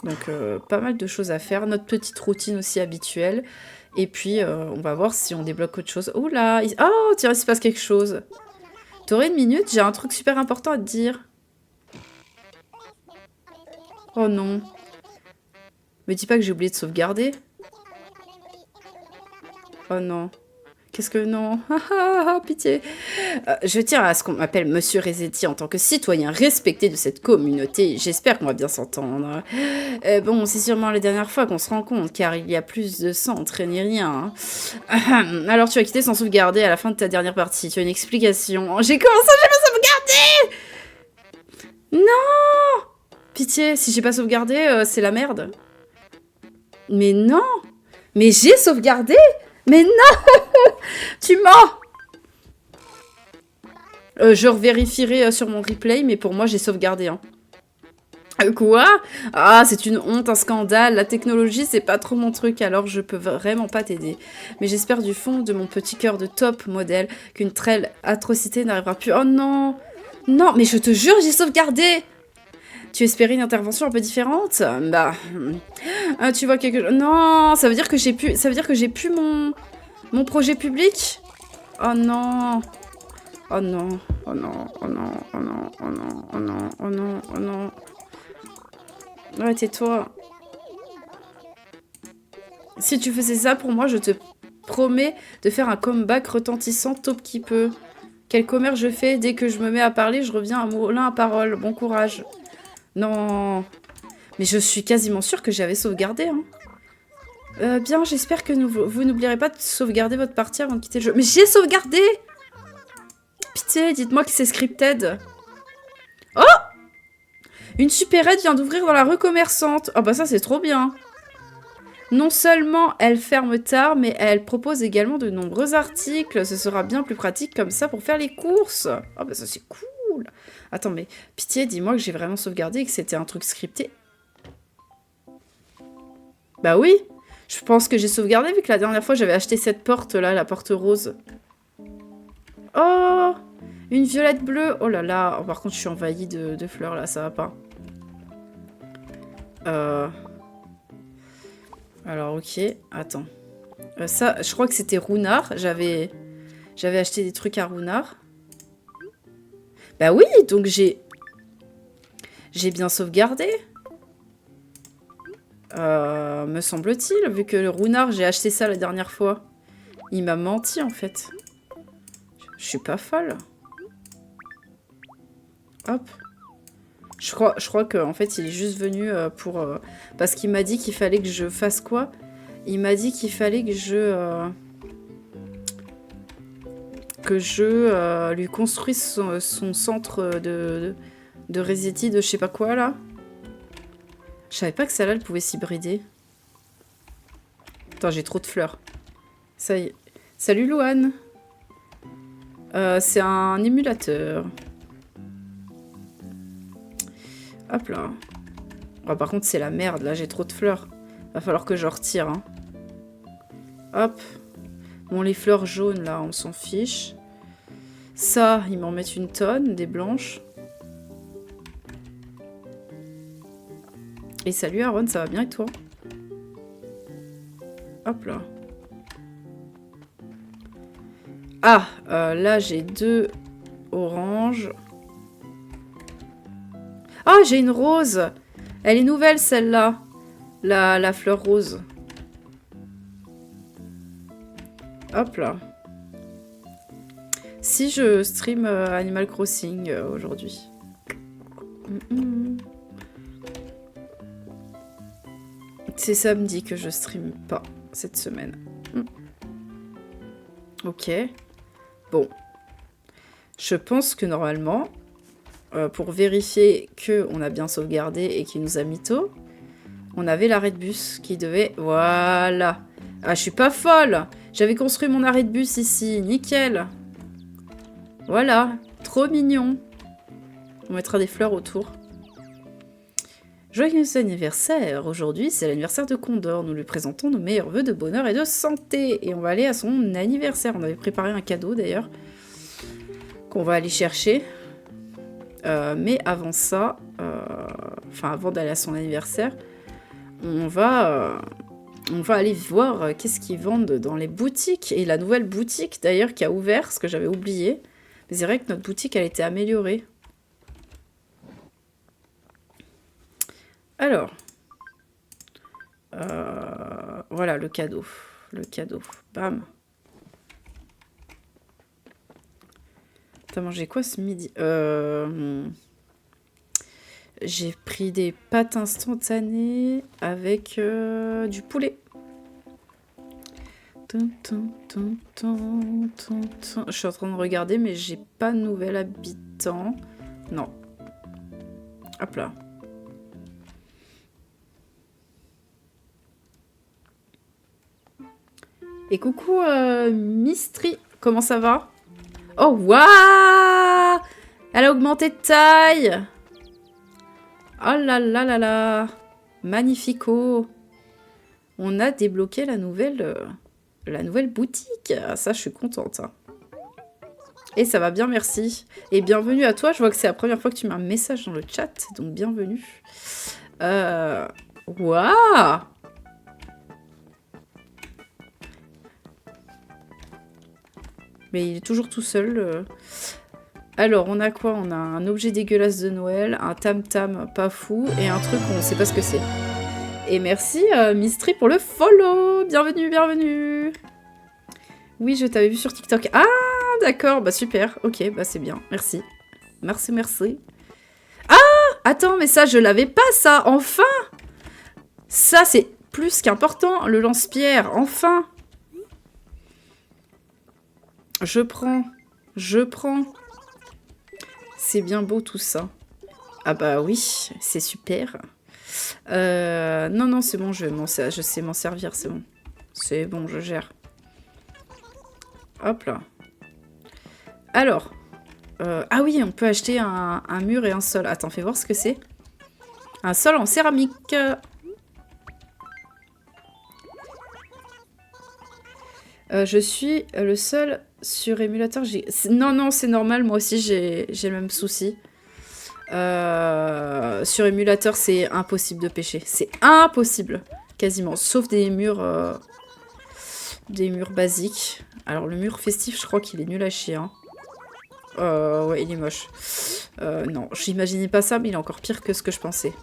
Donc, pas mal de choses à faire. Notre petite routine aussi habituelle. Et puis, on va voir si on débloque autre chose. Oula! Oh, tiens, il se passe quelque chose. T'aurais une minute? J'ai un truc super important à te dire. Oh non. Me dis pas que j'ai oublié de sauvegarder. Oh non. Qu'est-ce que non? Pitié. Je tiens à ce qu'on m'appelle Monsieur Resetti en tant que citoyen respecté de cette communauté. J'espère qu'on va bien s'entendre. Bon, c'est sûrement la dernière fois qu'on se rend compte, car il y a plus de sang entre ni rien. Alors tu as quitté sans sauvegarder à la fin de ta dernière partie. Tu as une explication. J'ai commencé à jamais sauvegarder. Non. Pitié, si j'ai pas sauvegardé, c'est la merde. Mais non. Mais j'ai sauvegardé. Mais non. Tu mens. Je revérifierai sur mon replay, mais pour moi, j'ai sauvegardé. Hein. Quoi? Ah, c'est une honte, un scandale. La technologie, c'est pas trop mon truc, alors je peux vraiment pas t'aider. Mais j'espère du fond de mon petit cœur de top modèle qu'une telle atrocité n'arrivera plus. Oh non! Non, mais je te jure, j'ai sauvegardé! Tu espérais une intervention un peu différente? Bah... tu vois quelque chose... Non, ça veut dire que j'ai pu... Ça veut dire que j'ai pu mon projet public? Oh non! Oh non, oh non, oh non, oh non, oh non, oh non, oh non, oh non. Ouais, tais-toi. Si tu faisais ça pour moi, je te promets de faire un comeback retentissant taupe qui peut. Quel commerce je fais? Dès que je me mets à parler, je reviens à moulin à parole. Bon courage. Non. Mais je suis quasiment sûre que j'avais sauvegardé. Hein. Bien, j'espère que vous n'oublierez pas de sauvegarder votre partie avant de quitter le jeu. Mais j'ai sauvegardé! Pitié, dites-moi que c'est scripted. Oh! Une supérette vient d'ouvrir dans la rue commerçante. Oh bah ça c'est trop bien. Non seulement elle ferme tard, mais elle propose également de nombreux articles. Ce sera bien plus pratique comme ça pour faire les courses. Oh bah ça c'est cool. Attends mais pitié, dis-moi que j'ai vraiment sauvegardé et que c'était un truc scripté. Bah oui, je pense que j'ai sauvegardé vu que la dernière fois j'avais acheté cette porte là, la porte rose. Oh, une violette bleue. Oh là là, oh, par contre je suis envahie de fleurs là, ça va pas. Alors ok, attends. Ça, je crois que c'était Runard. J'avais acheté des trucs à Runard. Bah oui, donc j'ai bien sauvegardé. Me semble-t-il, vu que le Runard, j'ai acheté ça la dernière fois. Il m'a menti en fait. Je suis pas folle. Hop. Je crois qu'en fait, il est juste venu pour... parce qu'il m'a dit qu'il fallait que je fasse quoi? Il m'a dit qu'il fallait que je lui construise son centre de Resetti, de je sais pas quoi, là. Je savais pas que celle-là, elle pouvait s'hybrider. Attends, j'ai trop de fleurs. Ça y est. Salut, Louane. C'est un émulateur. Hop là. Oh, par contre, c'est la merde, là, j'ai trop de fleurs. Va falloir que je retire, hein. Hop. Bon, les fleurs jaunes, là, on s'en fiche. Ça, ils m'en mettent une tonne, des blanches. Et salut, Aaron, ça va bien et toi? Hop là. Ah, là, j'ai 2 oranges. Ah, j'ai une rose. Elle est nouvelle, celle-là. La fleur rose. Hop là. Si je stream Animal Crossing aujourd'hui. C'est samedi que je stream pas cette semaine. Ok. Bon. Je pense que normalement, pour vérifier qu'on a bien sauvegardé et qu'il nous a mytho, on avait l'arrêt de bus qui devait... Voilà. Ah, je suis pas folle. J'avais construit mon arrêt de bus ici. Nickel. Voilà. Trop mignon. On mettra des fleurs autour. Joyeux anniversaire. Aujourd'hui, c'est l'anniversaire de Condor. Nous lui présentons nos meilleurs vœux de bonheur et de santé. Et on va aller à son anniversaire. On avait préparé un cadeau, d'ailleurs, qu'on va aller chercher. Mais avant ça... Enfin, avant d'aller à son anniversaire... on va aller voir qu'est-ce qu'ils vendent dans les boutiques. Et la nouvelle boutique, d'ailleurs, qui a ouvert, ce que j'avais oublié. Mais c'est vrai que notre boutique, elle a été améliorée. Alors. Voilà, le cadeau. Le cadeau. Bam. T'as mangé quoi ce midi? J'ai pris des pâtes instantanées avec du poulet. Je suis en train de regarder, mais j'ai pas de nouvel habitant. Non. Hop là. Et coucou Mistri, comment ça va? Oh waouh! Elle a augmenté de taille! Oh là là là là! Magnifico! On a débloqué la nouvelle boutique. Ça, je suis contente. Hein. Et ça va bien, merci. Et bienvenue à toi. Je vois que c'est la première fois que tu mets un message dans le chat. Donc, bienvenue. Waouh! Mais il est toujours tout seul. Alors, on a quoi? On a un objet dégueulasse de Noël, un tam-tam pas fou et un truc on ne sait pas ce que c'est. Et merci Mistri pour le follow. Bienvenue, bienvenue. Oui, je t'avais vu sur TikTok. Ah, d'accord, bah super. Ok, bah c'est bien, merci. Merci, merci. Ah, attends, mais ça, je l'avais pas, ça, enfin. Ça, c'est plus qu'important, le lance-pierre, enfin. Je prends. C'est bien beau tout ça. Ah bah oui, c'est super. Non, c'est bon, je sais m'en servir, c'est bon. C'est bon, je gère. Hop là. Alors. Ah oui, on peut acheter un mur et un sol. Attends, fais voir ce que c'est. Un sol en céramique. Je suis le seul sur émulateur. Non, c'est normal, moi aussi j'ai le même souci. Sur émulateur, c'est impossible de pêcher. C'est impossible, quasiment. Sauf des murs basiques. Alors, le mur festif, je crois qu'il est nul à chier. Hein. Ouais, il est moche. Non, j'imaginais pas ça, mais il est encore pire que ce que je pensais.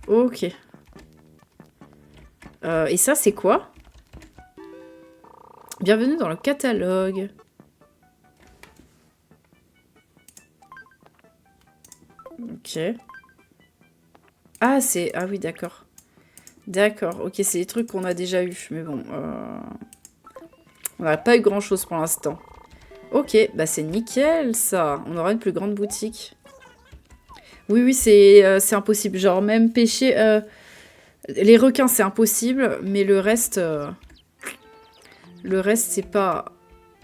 Ok. Et ça, c'est quoi ? Bienvenue dans le catalogue. Ok. Ah, c'est... Ah oui, d'accord. D'accord, ok, c'est des trucs qu'on a déjà eu. Mais bon, on n'a pas eu grand-chose pour l'instant. Ok, bah c'est nickel, ça. On aura une plus grande boutique. Oui, c'est impossible. Genre, même pêcher... les requins, c'est impossible, mais le reste... Le reste, c'est pas...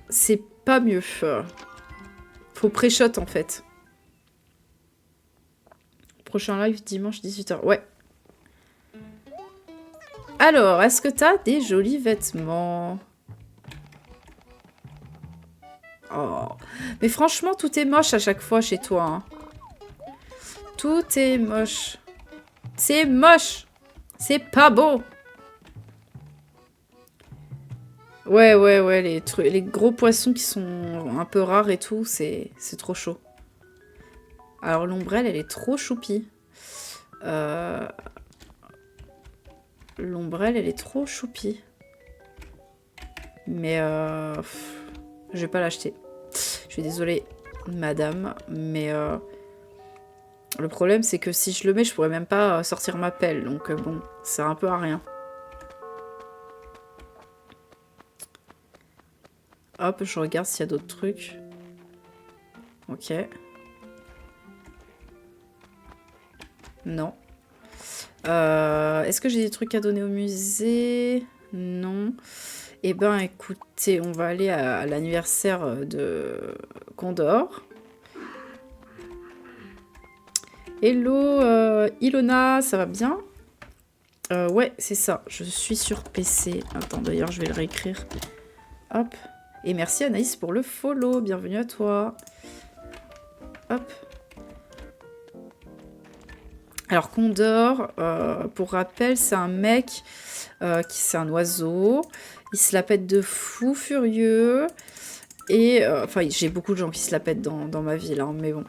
C'est pas mieux. Faut pré-shot, en fait. Prochain live, dimanche, 18h. Ouais. Alors, est-ce que t'as des jolis vêtements? Oh. Mais franchement, tout est moche à chaque fois chez toi. Hein. Tout est moche. C'est moche. C'est pas beau. Ouais, les gros poissons qui sont un peu rares et tout, c'est trop chaud. Alors l'ombrelle, elle est trop choupie. L'ombrelle, elle est trop choupie. Mais je vais pas l'acheter. Je suis désolée, madame, mais le problème, c'est que si je le mets, je pourrais même pas sortir ma pelle. Donc bon, c'est un peu à rien. Hop, je regarde s'il y a d'autres trucs. Ok. Non. Est-ce que j'ai des trucs à donner au musée? Non. Eh ben, écoutez, on va aller à l'anniversaire de Condor. Hello, Ilona, ça va bien? Ouais, c'est ça. Je suis sur PC. Attends, d'ailleurs, je vais le réécrire. Hop. Et merci Anaïs pour le follow. Bienvenue à toi. Hop. Alors, Condor, pour rappel, c'est un mec c'est un oiseau. Il se la pète de fou furieux. Et, enfin, j'ai beaucoup de gens qui se la pètent dans ma ville, hein, mais bon.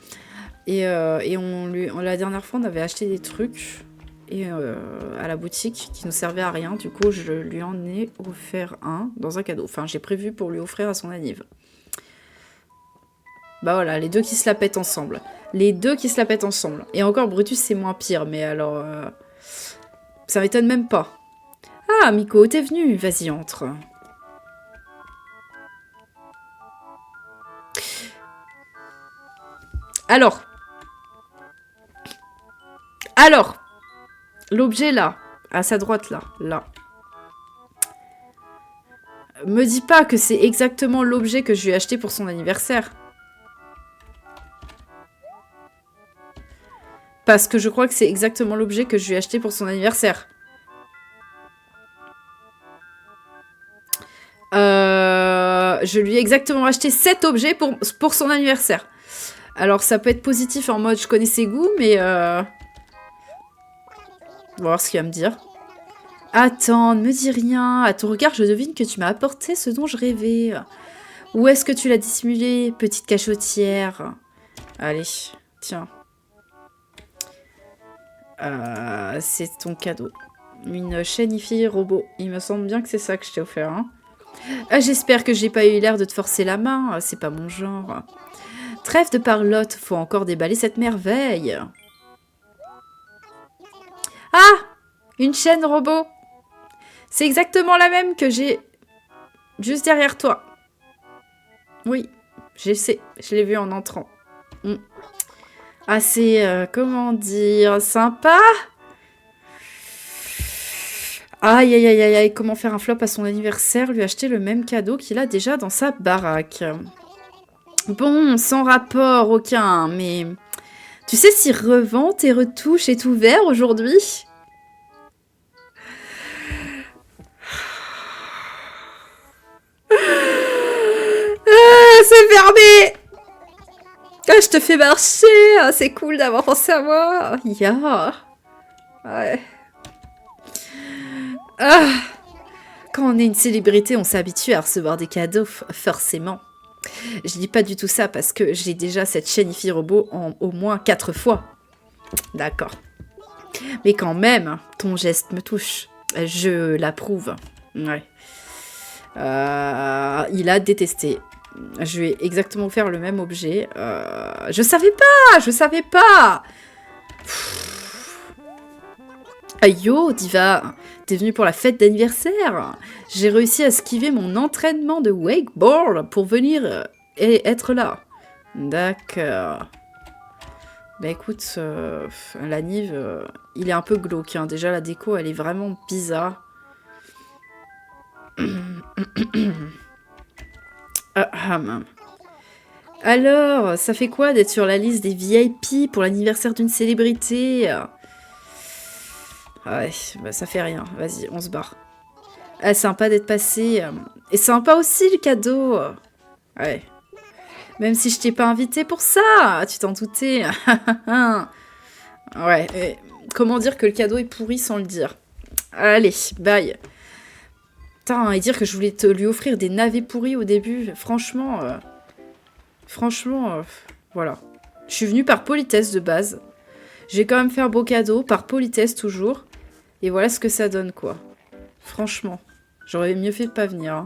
Et la dernière fois, on avait acheté des trucs à la boutique qui ne servaient à rien. Du coup, je lui en ai offert un dans un cadeau. Enfin, j'ai prévu pour lui offrir à son anniv. Bah voilà, les deux qui se la pètent ensemble. Les deux qui se la pètent ensemble. Et encore, Brutus, c'est moins pire, mais alors... ça m'étonne même pas. Ah, Miko, t'es venu. Vas-y, entre. Alors, l'objet là, à sa droite là. Me dis pas que c'est exactement l'objet que je lui ai acheté pour son anniversaire. Parce que je crois que c'est exactement l'objet que je lui ai acheté pour son anniversaire. Je lui ai exactement acheté cet objet pour son anniversaire. Alors ça peut être positif en mode je connais ses goûts, mais... On va voir ce qu'il va me dire. Attends, ne me dis rien. À ton regard, je devine que tu m'as apporté ce dont je rêvais. Où est-ce que tu l'as dissimulé, petite cachotière? Allez, tiens. C'est ton cadeau. Une chaîne robot. Il me semble bien que c'est ça que je t'ai offert. Hein. J'espère que j'ai pas eu l'air de te forcer la main. C'est pas mon genre. Trêve de parlotte. Faut encore déballer cette merveille. Ah! Une chaîne robot. C'est exactement la même que j'ai juste derrière toi. Oui, je sais. Je l'ai vu en entrant. Ah, c'est, comment dire, sympa. Aïe, aïe, aïe, aïe, aïe, comment faire un flop à son anniversaire, lui acheter le même cadeau qu'il a déjà dans sa baraque. Bon, sans rapport aucun, mais... Tu sais si revente et retouche est ouvert aujourd'hui? C'est fermé! Je te fais marcher, c'est cool d'avoir pensé à moi. Yeah. Ouais. Quand on est une célébrité, on s'habitue à recevoir des cadeaux, forcément. Je dis pas du tout ça parce que j'ai déjà cette chaîne IFI robot en au moins 4 fois. D'accord. Mais quand même, ton geste me touche. Je l'approuve. Ouais. Il a détesté. Je vais exactement faire le même objet. Je savais pas. Yo, Diva, t'es venue pour la fête d'anniversaire. J'ai réussi à esquiver mon entraînement de wakeboard pour venir et être là. D'accord. Bah écoute, l'anniv, il est un peu glauque. Hein. Déjà, la déco, elle est vraiment bizarre. Alors, ça fait quoi d'être sur la liste des VIP pour l'anniversaire d'une célébrité? Ouais, bah ça fait rien. Vas-y, on se barre. Sympa d'être passé. Et sympa aussi le cadeau. Ouais. Même si je t'ai pas invité pour ça, tu t'en doutais. Ouais. Et comment dire que le cadeau est pourri sans le dire? Allez, bye. Putain, et dire que je voulais lui offrir des navets pourris au début, franchement... voilà. Je suis venue par politesse de base. J'ai quand même fait un beau cadeau, par politesse toujours. Et voilà ce que ça donne, quoi. Franchement. J'aurais mieux fait de pas venir. Hein.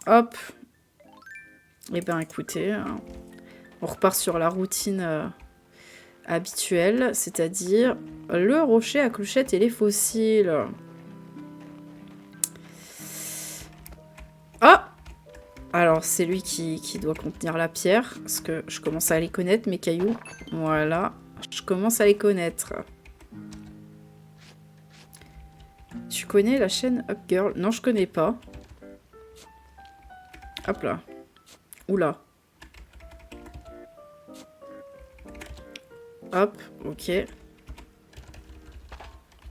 Hop. Eh ben, écoutez, on repart sur la routine habituelle, c'est-à-dire le rocher à clochette et les fossiles. Ah! Alors, c'est lui qui doit contenir la pierre, parce que je commence à les connaître, mes cailloux. Voilà, je commence à les connaître. Tu connais la chaîne Up Girl? Non, je connais pas. Hop là. Oula. Hop, ok.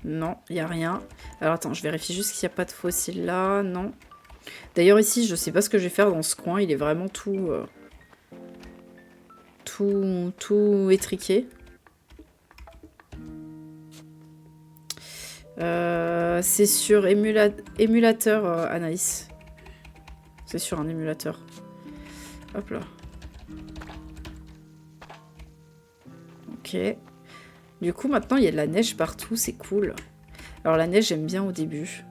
Non, il n'y a rien. Alors attends, je vérifie juste qu'il n'y a pas de fossiles là. Non. D'ailleurs ici, je sais pas ce que je vais faire dans ce coin. Il est vraiment tout étriqué. C'est sur émulateur, Anaïs. C'est sur un émulateur. Hop là. Ok. Du coup, maintenant, il y a de la neige partout. C'est cool. Alors, la neige, j'aime bien au début.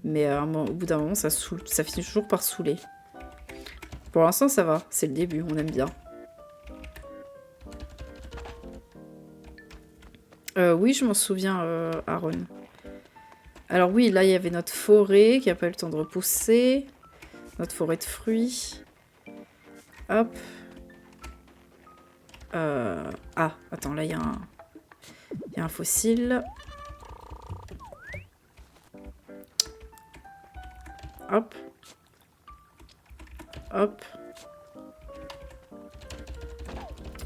Mais au bout d'un moment, ça saoule. Ça finit toujours par saouler. Pour l'instant, ça va. C'est le début. On aime bien. Oui, je m'en souviens, Aaron. Alors oui, là, il y avait notre forêt qui n'a pas eu le temps de repousser. Notre forêt de fruits. Hop. Ah, attends, là, il y a un fossile. Hop. Hop.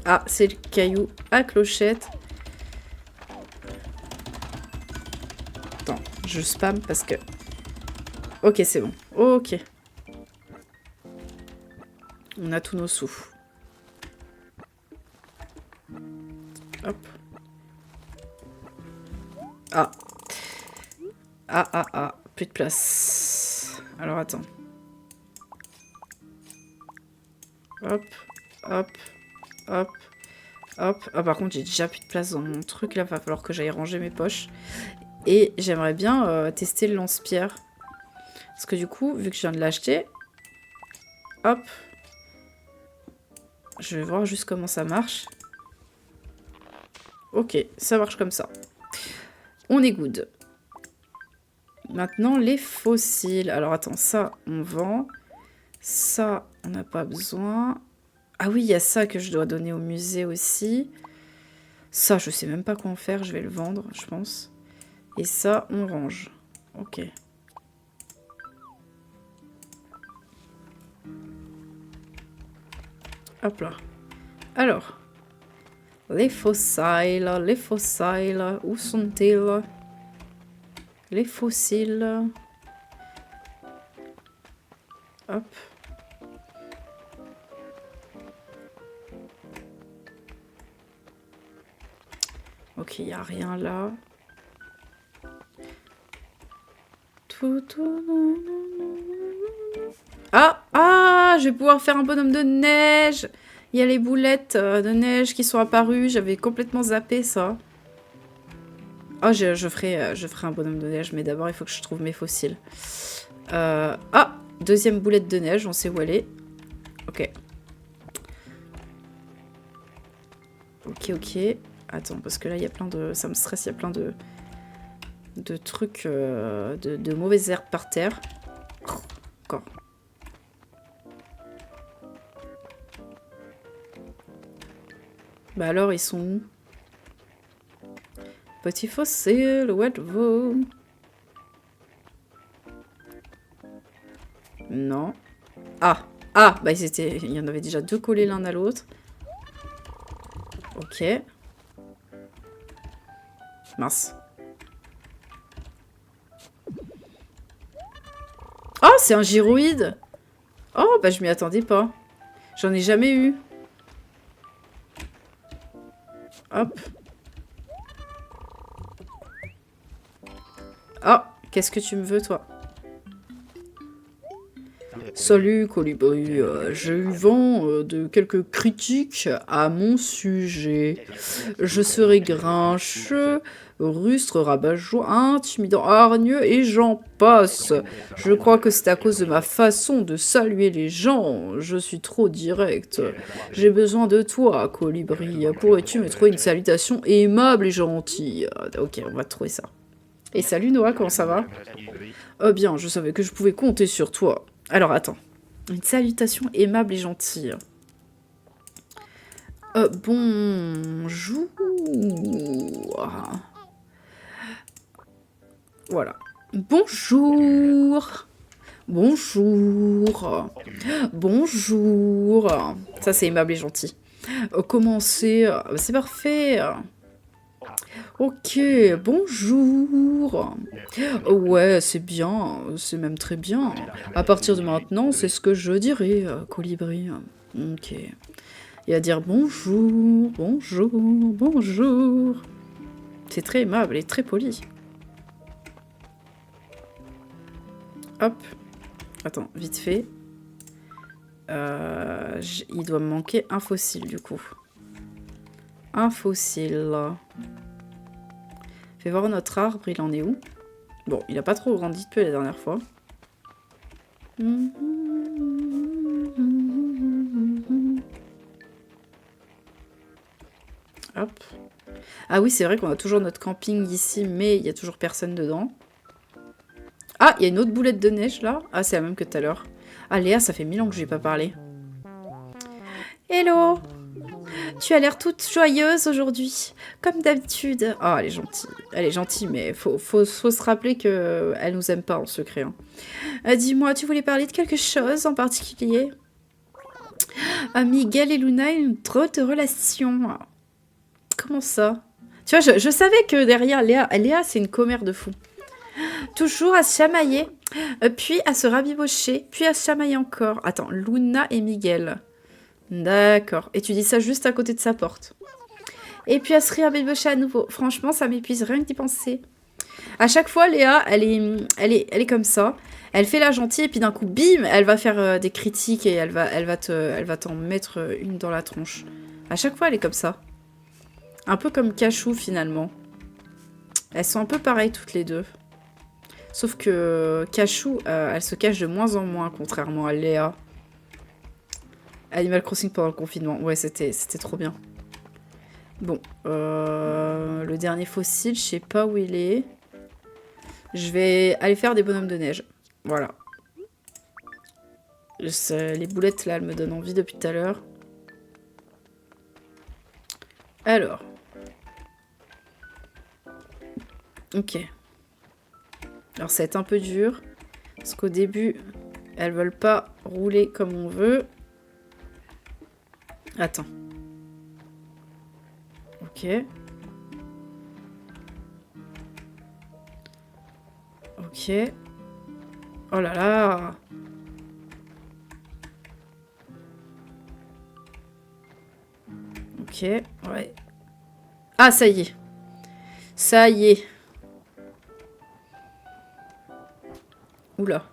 Ah, c'est le caillou à clochette. Attends, je spam parce que... Ok, c'est bon. Ok. On a tous nos sous. Hop. Ah. Ah. Plus de place. Alors, attends. Hop. Hop. Hop. Hop. Ah, par contre, j'ai déjà plus de place dans mon truc. Là, va falloir que j'aille ranger mes poches. Et j'aimerais bien tester le lance-pierre. Parce que du coup, vu que je viens de l'acheter... Hop. Je vais voir juste comment ça marche. Ok, ça marche comme ça. On est good. Maintenant, les fossiles. Alors, attends, ça, on vend. Ça, on n'a pas besoin. Ah oui, il y a ça que je dois donner au musée aussi. Ça, je sais même pas quoi en faire. Je vais le vendre, je pense. Et ça, on range. Ok. Hop là. Alors. Les fossiles, où sont-ils? Les fossiles. Hop. Ok, il n'y a rien là. Ah, je vais pouvoir faire un bonhomme de neige. Il y a les boulettes de neige qui sont apparues. J'avais complètement zappé ça. Oh, je ferai un bonhomme de neige, mais d'abord, il faut que je trouve mes fossiles. Ah, deuxième boulette de neige, on sait où elle est. Ok. Ok. Attends, parce que là, il y a plein de... Ça me stresse, il y a plein de trucs, de mauvaises herbes par terre. Encore. Bah alors, ils sont où? Petit fossile, où êtes-vous? Non. Ah, bah il y en avait déjà deux collés l'un à l'autre. Ok. Mince. Oh, c'est un gyroïde. Oh, bah je m'y attendais pas. J'en ai jamais eu. Hop. Oh, qu'est-ce que tu me veux, toi? Salut, Colibri. J'ai eu vent de quelques critiques à mon sujet. Je serai grincheux, rustre, rabat-joie, intimidant, hargneux et j'en passe. Je crois que c'est à cause de ma façon de saluer les gens. Je suis trop direct. J'ai besoin de toi, Colibri. Pourrais-tu me trouver une salutation aimable et gentille? Ok, on va trouver ça. Et salut Noah, comment ça va? Bien, je savais que je pouvais compter sur toi. Alors attends, une salutation aimable et gentille. Bonjour. Voilà. Bonjour. Ça c'est aimable et gentil. Commencer, c'est parfait. Ok, bonjour. Ouais, c'est bien, c'est même très bien. À partir de maintenant, c'est ce que je dirais, Colibri. Ok. Et à dire bonjour. C'est très aimable et très poli. Hop. Attends, vite fait. Il doit me manquer un fossile, du coup. Un fossile. Fais voir notre arbre, il en est où? Bon, il a pas trop grandi depuis la dernière fois. Hop. Ah oui, c'est vrai qu'on a toujours notre camping ici, mais il y a toujours personne dedans. Ah, il y a une autre boulette de neige, là. Ah, c'est la même que tout à l'heure. Ah, Léa, ça fait 1000 ans que je n'ai pas parlé. Hello! Tu as l'air toute joyeuse aujourd'hui, comme d'habitude. Ah, elle est gentille. Elle est gentille, mais faut se rappeler qu'elle nous aime pas en secret. Hein. Dis-moi, tu voulais parler de quelque chose en particulier? Miguel et Luna ont une drôle de relation. Comment ça? Tu vois, je savais que derrière Léa, c'est une commère de fou. Toujours à se chamailler, puis à se rabibocher, puis à se chamailler encore. Attends, Luna et Miguel. D'accord. Et tu dis ça juste à côté de sa porte. Et puis à se rabibocher à nouveau. Franchement, ça m'épuise rien que d'y penser. À chaque fois, Léa, elle est comme ça. Elle fait la gentille et puis d'un coup, bim, elle va faire des critiques et elle va t'en mettre une dans la tronche. À chaque fois, elle est comme ça. Un peu comme Cachou, finalement. Elles sont un peu pareilles toutes les deux. Sauf que Cachou, elle se cache de moins en moins, contrairement à Léa. Animal Crossing pendant le confinement. Ouais, c'était trop bien. Bon, le dernier fossile, je sais pas où il est. Je vais aller faire des bonhommes de neige. Voilà. Les boulettes, là, elles me donnent envie depuis tout à l'heure. Alors. Ok. Alors, ça va être un peu dur. Parce qu'au début, elles veulent pas rouler comme on veut. Attends. Ok. Ok. Oh là là. Ok, ouais. Ah, ça y est. Ça y est. Oula.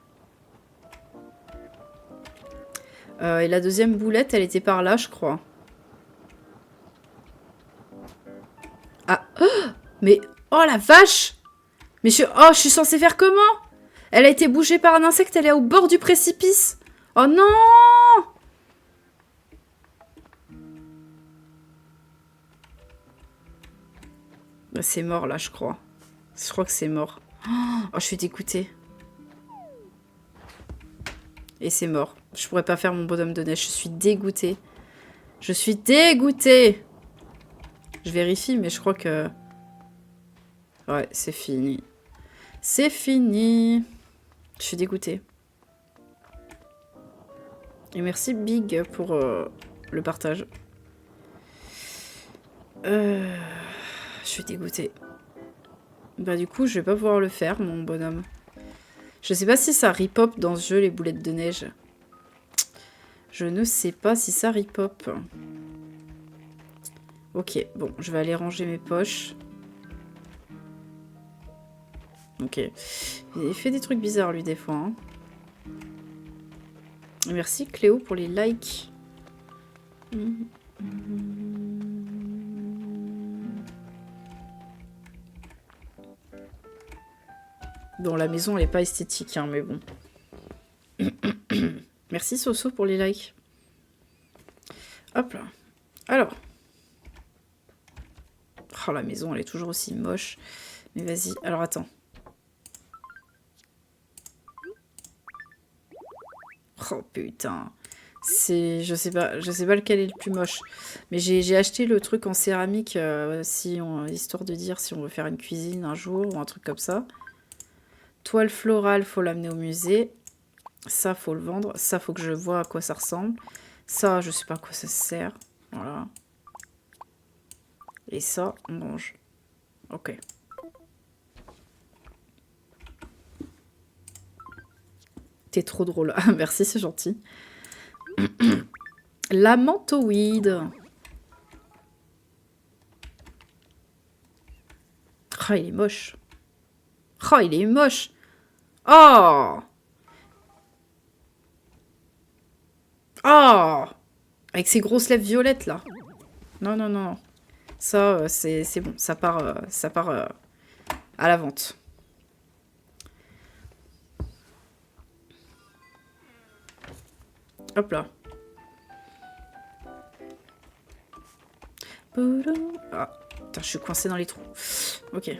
Et la deuxième boulette, elle était par là, je crois. Ah. Oh, mais... Oh la vache! Mais je suis censée faire comment? Elle a été bougée par un insecte, elle est au bord du précipice. Oh non! Bah, c'est mort là, je crois. Je crois que c'est mort. Oh, je suis dégoûtée. Et c'est mort. Je pourrais pas faire mon bonhomme de neige. Je suis dégoûtée. Je suis dégoûtée. Je vérifie, mais je crois que... Ouais, c'est fini. C'est fini. Je suis dégoûtée. Et merci Big pour le partage. Je suis dégoûtée. Bah du coup, je vais pas pouvoir le faire, mon bonhomme. Je sais pas si ça ripop dans ce jeu, les boulettes de neige. Je ne sais pas si ça ripop. Ok, bon, je vais aller ranger mes poches. Ok. Il fait des trucs bizarres, lui, des fois. Hein. Merci, Cléo, pour les likes. Bon, la maison, elle est pas esthétique, hein, mais bon. Merci, Soso, pour les likes. Hop là. Alors. Oh, la maison, elle est toujours aussi moche. Mais vas-y. Alors, attends. Oh, putain. Je sais pas lequel est le plus moche. Mais j'ai acheté le truc en céramique, histoire de dire si on veut faire une cuisine un jour ou un truc comme ça. Toile florale, faut l'amener au musée. Ça, faut le vendre. Ça, faut que je vois à quoi ça ressemble. Ça, je sais pas à quoi ça sert. Voilà. Et ça, on mange. Ok. T'es trop drôle. Ah, merci, c'est gentil. La menthoïde. Oh, il est moche. Oh, il est moche. Oh! Oh! Avec ces grosses lèvres violettes, là. Non, non, non. Ça, c'est bon. Ça part à la vente. Hop là. Ah, putain, je suis coincée dans les trous. Ok.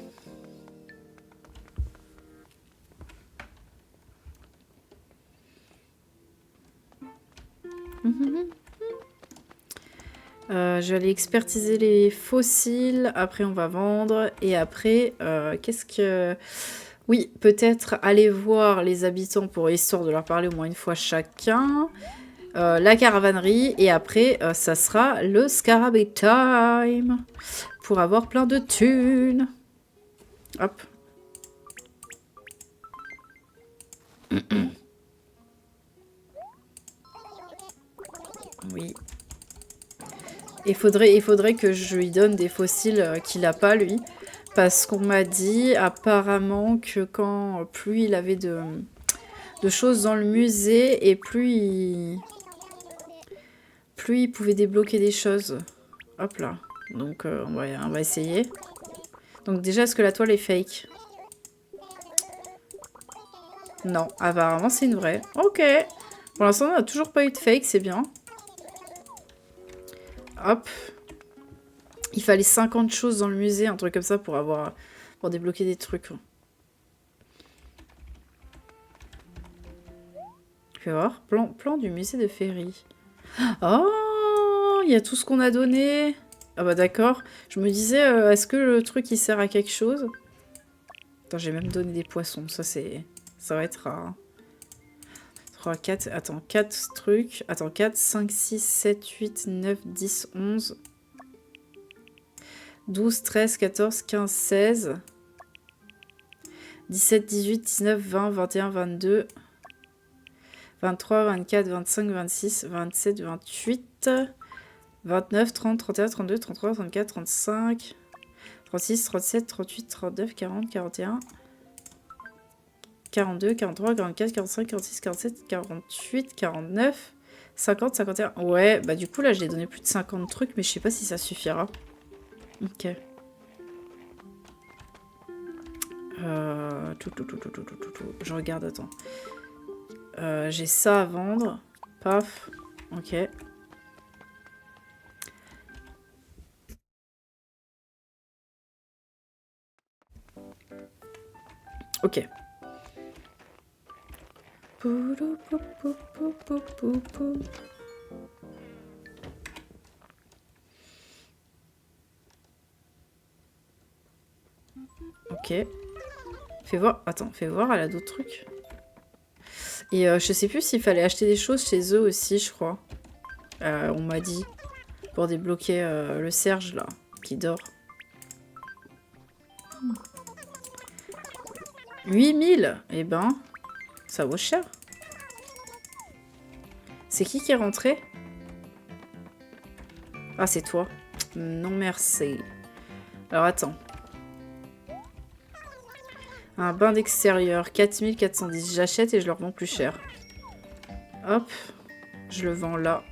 Je vais aller expertiser les fossiles. Après, on va vendre. Et après, qu'est-ce que... Oui, peut-être aller voir les habitants pour histoire de leur parler au moins une fois chacun. La caravanerie. Et après, ça sera le scarabée time. Pour avoir plein de thunes. Hop. Oui. Il faudrait que je lui donne des fossiles qu'il n'a pas, lui. Parce qu'on m'a dit, apparemment, que quand plus il avait de choses dans le musée, et plus il pouvait débloquer des choses. Hop là. Donc, on va essayer. Donc déjà, est-ce que la toile est fake? Non, apparemment, c'est une vraie. Ok. Pour l'instant, on n'a toujours pas eu de fake, c'est bien. Hop. Il fallait 50 choses dans le musée, un truc comme ça, pour débloquer des trucs. Fais voir. Plan du musée de Ferry. Oh, il y a tout ce qu'on a donné. Ah bah d'accord. Je me disais, est-ce que le truc, il sert à quelque chose? Attends, j'ai même donné des poissons. Ça va être rare. 3, 4, attends, 4 trucs. Attends, 4, 5, 6, 7, 8, 9, 10, 11... 12, 13, 14, 15, 16, 17, 18, 19, 20, 21, 22, 23, 24, 25, 26, 27, 28, 29, 30, 31, 32, 33, 34, 35, 36, 37, 38, 39, 40, 41, 42, 43, 44, 45, 46, 47, 48, 49, 50, 51. Ouais, bah du coup là je l'ai donné plus de 50 trucs, mais je sais pas si ça suffira. Ok. Je regarde, attends. J'ai ça à vendre. Paf. Ok. Ok. Ok. Fais voir. Attends, fais voir, elle a d'autres trucs. Et je sais plus s'il fallait acheter des choses chez eux aussi, je crois. On m'a dit. Pour débloquer le Serge, là, qui dort. 8000. Eh ben, ça vaut cher. C'est qui est rentré? Ah, c'est toi. Non, merci. Alors, attends. Un bain d'extérieur, 4410. J'achète et je le revends plus cher. Hop. Je le vends là.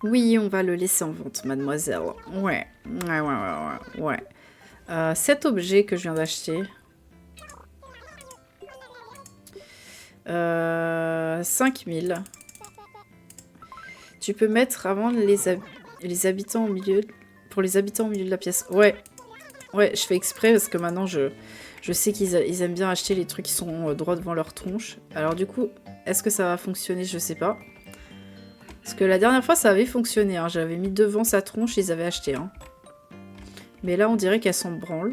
Oui, on va le laisser en vente, mademoiselle. Ouais. Cet objet que je viens d'acheter. 5000. Tu peux mettre avant les habitants au milieu... Pour les habitants au milieu de la pièce. Ouais, je fais exprès parce que maintenant je sais qu'ils aiment bien acheter les trucs qui sont droit devant leur tronche. Alors du coup, est-ce que ça va fonctionner? Je sais pas. Parce que la dernière fois, ça avait fonctionné. Hein. J'avais mis devant sa tronche, ils avaient acheté. Hein. Mais là, on dirait qu'elle s'en branle.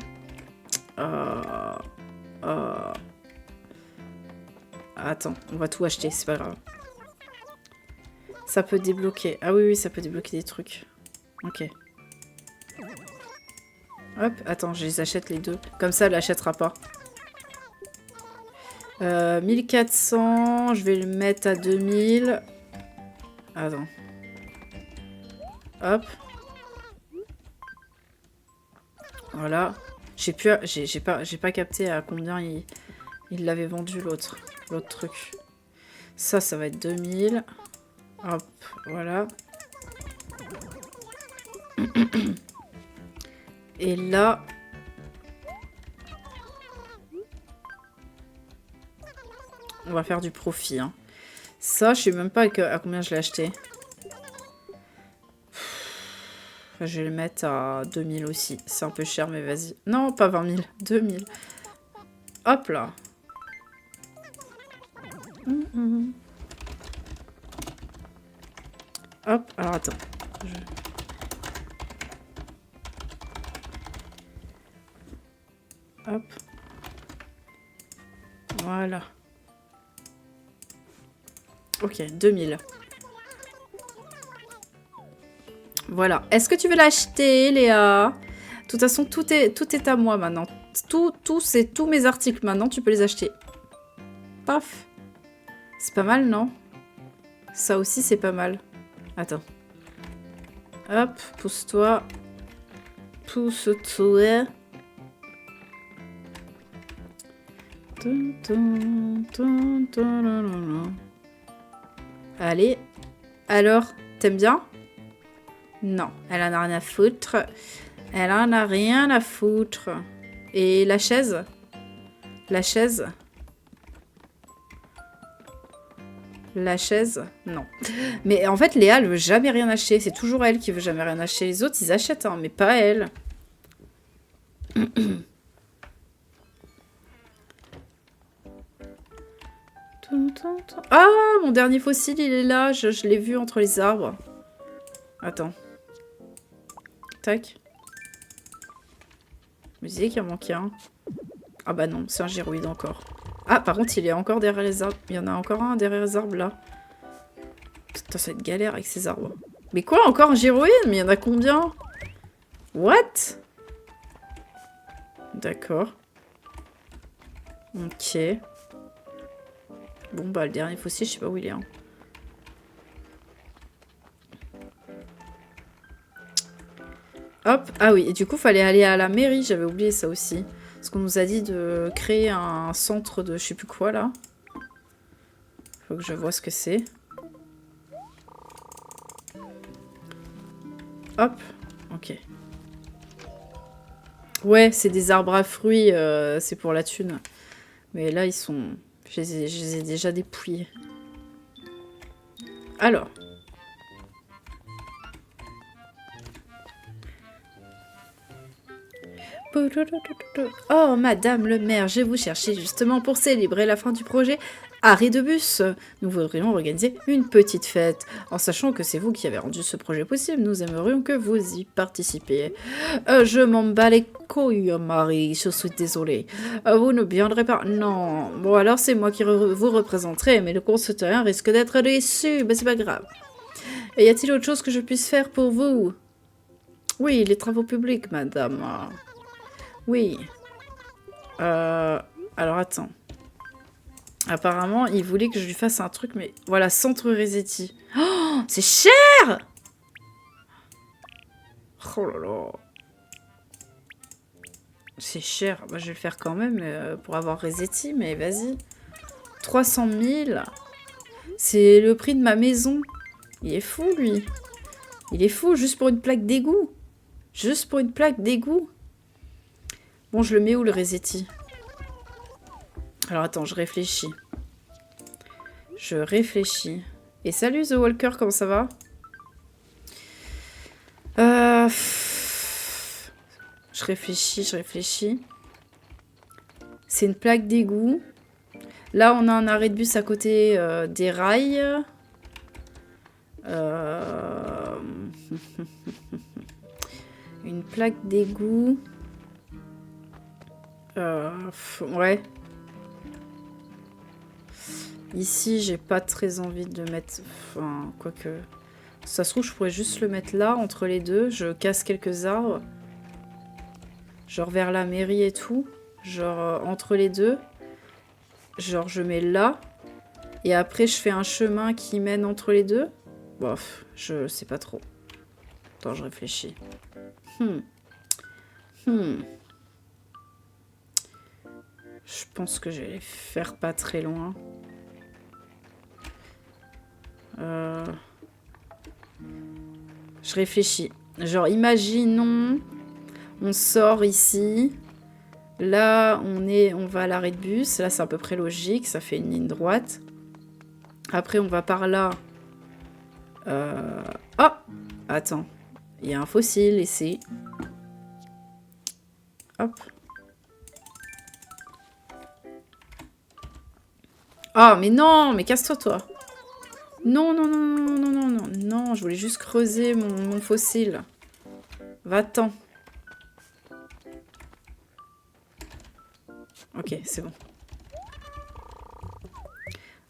Attends, on va tout acheter, c'est pas grave. Ça peut débloquer. Ah oui, ça peut débloquer des trucs. Ok. Hop, attends, je les achète les deux. Comme ça, elle l'achètera pas. 1400, je vais le mettre à 2000. Attends. Hop. Voilà. J'ai pas capté à combien il l'avait vendu l'autre truc. Ça va être 2000. Hop, voilà. Et là... On va faire du profit. Hein. Ça, je sais même pas à combien je l'ai acheté. Enfin, je vais le mettre à 2000 aussi. C'est un peu cher, mais vas-y. Non, pas 20 000. 2000. Hop là. Hop, alors attends. Hop. Voilà. Ok, 2000. Voilà. Est-ce que tu veux l'acheter, Léa? De toute façon, tout est à moi maintenant. Tous mes articles maintenant, tu peux les acheter. Paf. C'est pas mal, non? Ça aussi, c'est pas mal. Attends. Hop, pousse-toi. Pousse-toi. Allez. Alors, t'aimes bien? Non, elle en a rien à foutre. Elle en a rien à foutre. Et la chaise? La chaise? La chaise? Non. Mais en fait, Léa, elle veut jamais rien acheter. C'est toujours elle qui veut jamais rien acheter. Les autres, ils achètent, hein, mais pas elle. Ah, mon dernier fossile, il est là. Je l'ai vu entre les arbres. Attends. Tac. Je me disais qu'il en manquait un. Ah bah non, c'est un gyroïde encore. Ah, par contre, il est encore derrière les arbres. Il y en a encore un derrière les arbres, là. Putain, ça va être galère avec ces arbres. Mais quoi, encore un gyroïde? Mais il y en a combien? What? D'accord. Ok. Bon, bah, le dernier fossile, je sais pas où il est. Hein. Hop. Ah oui, et du coup, fallait aller à la mairie. J'avais oublié ça aussi. Parce qu'on nous a dit de créer un centre de je sais plus quoi, là. Faut que je vois ce que c'est. Hop. Ok. Ouais, c'est des arbres à fruits. C'est pour la thune. Mais là, ils sont... Je les ai déjà dépouillés. Alors. Oh, madame le maire, je vous cherchais justement pour célébrer la fin du projet Arrêt de bus. Nous voudrions organiser une petite fête. En sachant que c'est vous qui avez rendu ce projet possible, nous aimerions que vous y participiez. Je m'en bats les couilles, Marie, je suis désolée. Vous ne viendrez pas. Non. Bon, alors c'est moi qui vous représenterai, mais le constructeur risque d'être déçu. Mais c'est pas grave. Et y a-t-il autre chose que je puisse faire pour vous? Oui, les travaux publics, madame. Oui. Alors, attends. Apparemment, il voulait que je lui fasse un truc, mais... Voilà, centre Resetti. Oh, c'est cher! Oh là là. C'est cher. Bah, je vais le faire quand même pour avoir Resetti, mais vas-y. 300 000. C'est le prix de ma maison. Il est fou, lui. Il est fou, juste pour une plaque d'égout. Juste pour une plaque d'égout. Bon, je le mets où, le Resetti? Alors, attends, je réfléchis. Je réfléchis. Et salut, The Walker, comment ça va? Je réfléchis. C'est une plaque d'égout. Là, on a un arrêt de bus à côté des rails. Une plaque d'égout. Ouais. Ici, j'ai pas très envie de le mettre... Enfin, quoique... Ça se trouve, je pourrais juste le mettre là, entre les deux. Je casse quelques arbres. Genre vers la mairie et tout. Genre entre les deux. Genre, je mets là. Et après, je fais un chemin qui mène entre les deux. Bof, je sais pas trop. Attends, je réfléchis. Je pense que je vais les faire pas très loin. Je réfléchis. Genre, imaginons, on sort ici. Là, on va à l'arrêt de bus. Là, c'est à peu près logique. Ça fait une ligne droite. Après, on va par là. Oh! Attends. Il y a un fossile ici. Hop. Ah, mais non! Mais casse-toi, toi! Non, non, non, non, non, non, non, non, je voulais juste creuser mon fossile. Va-t'en. Ok, c'est bon.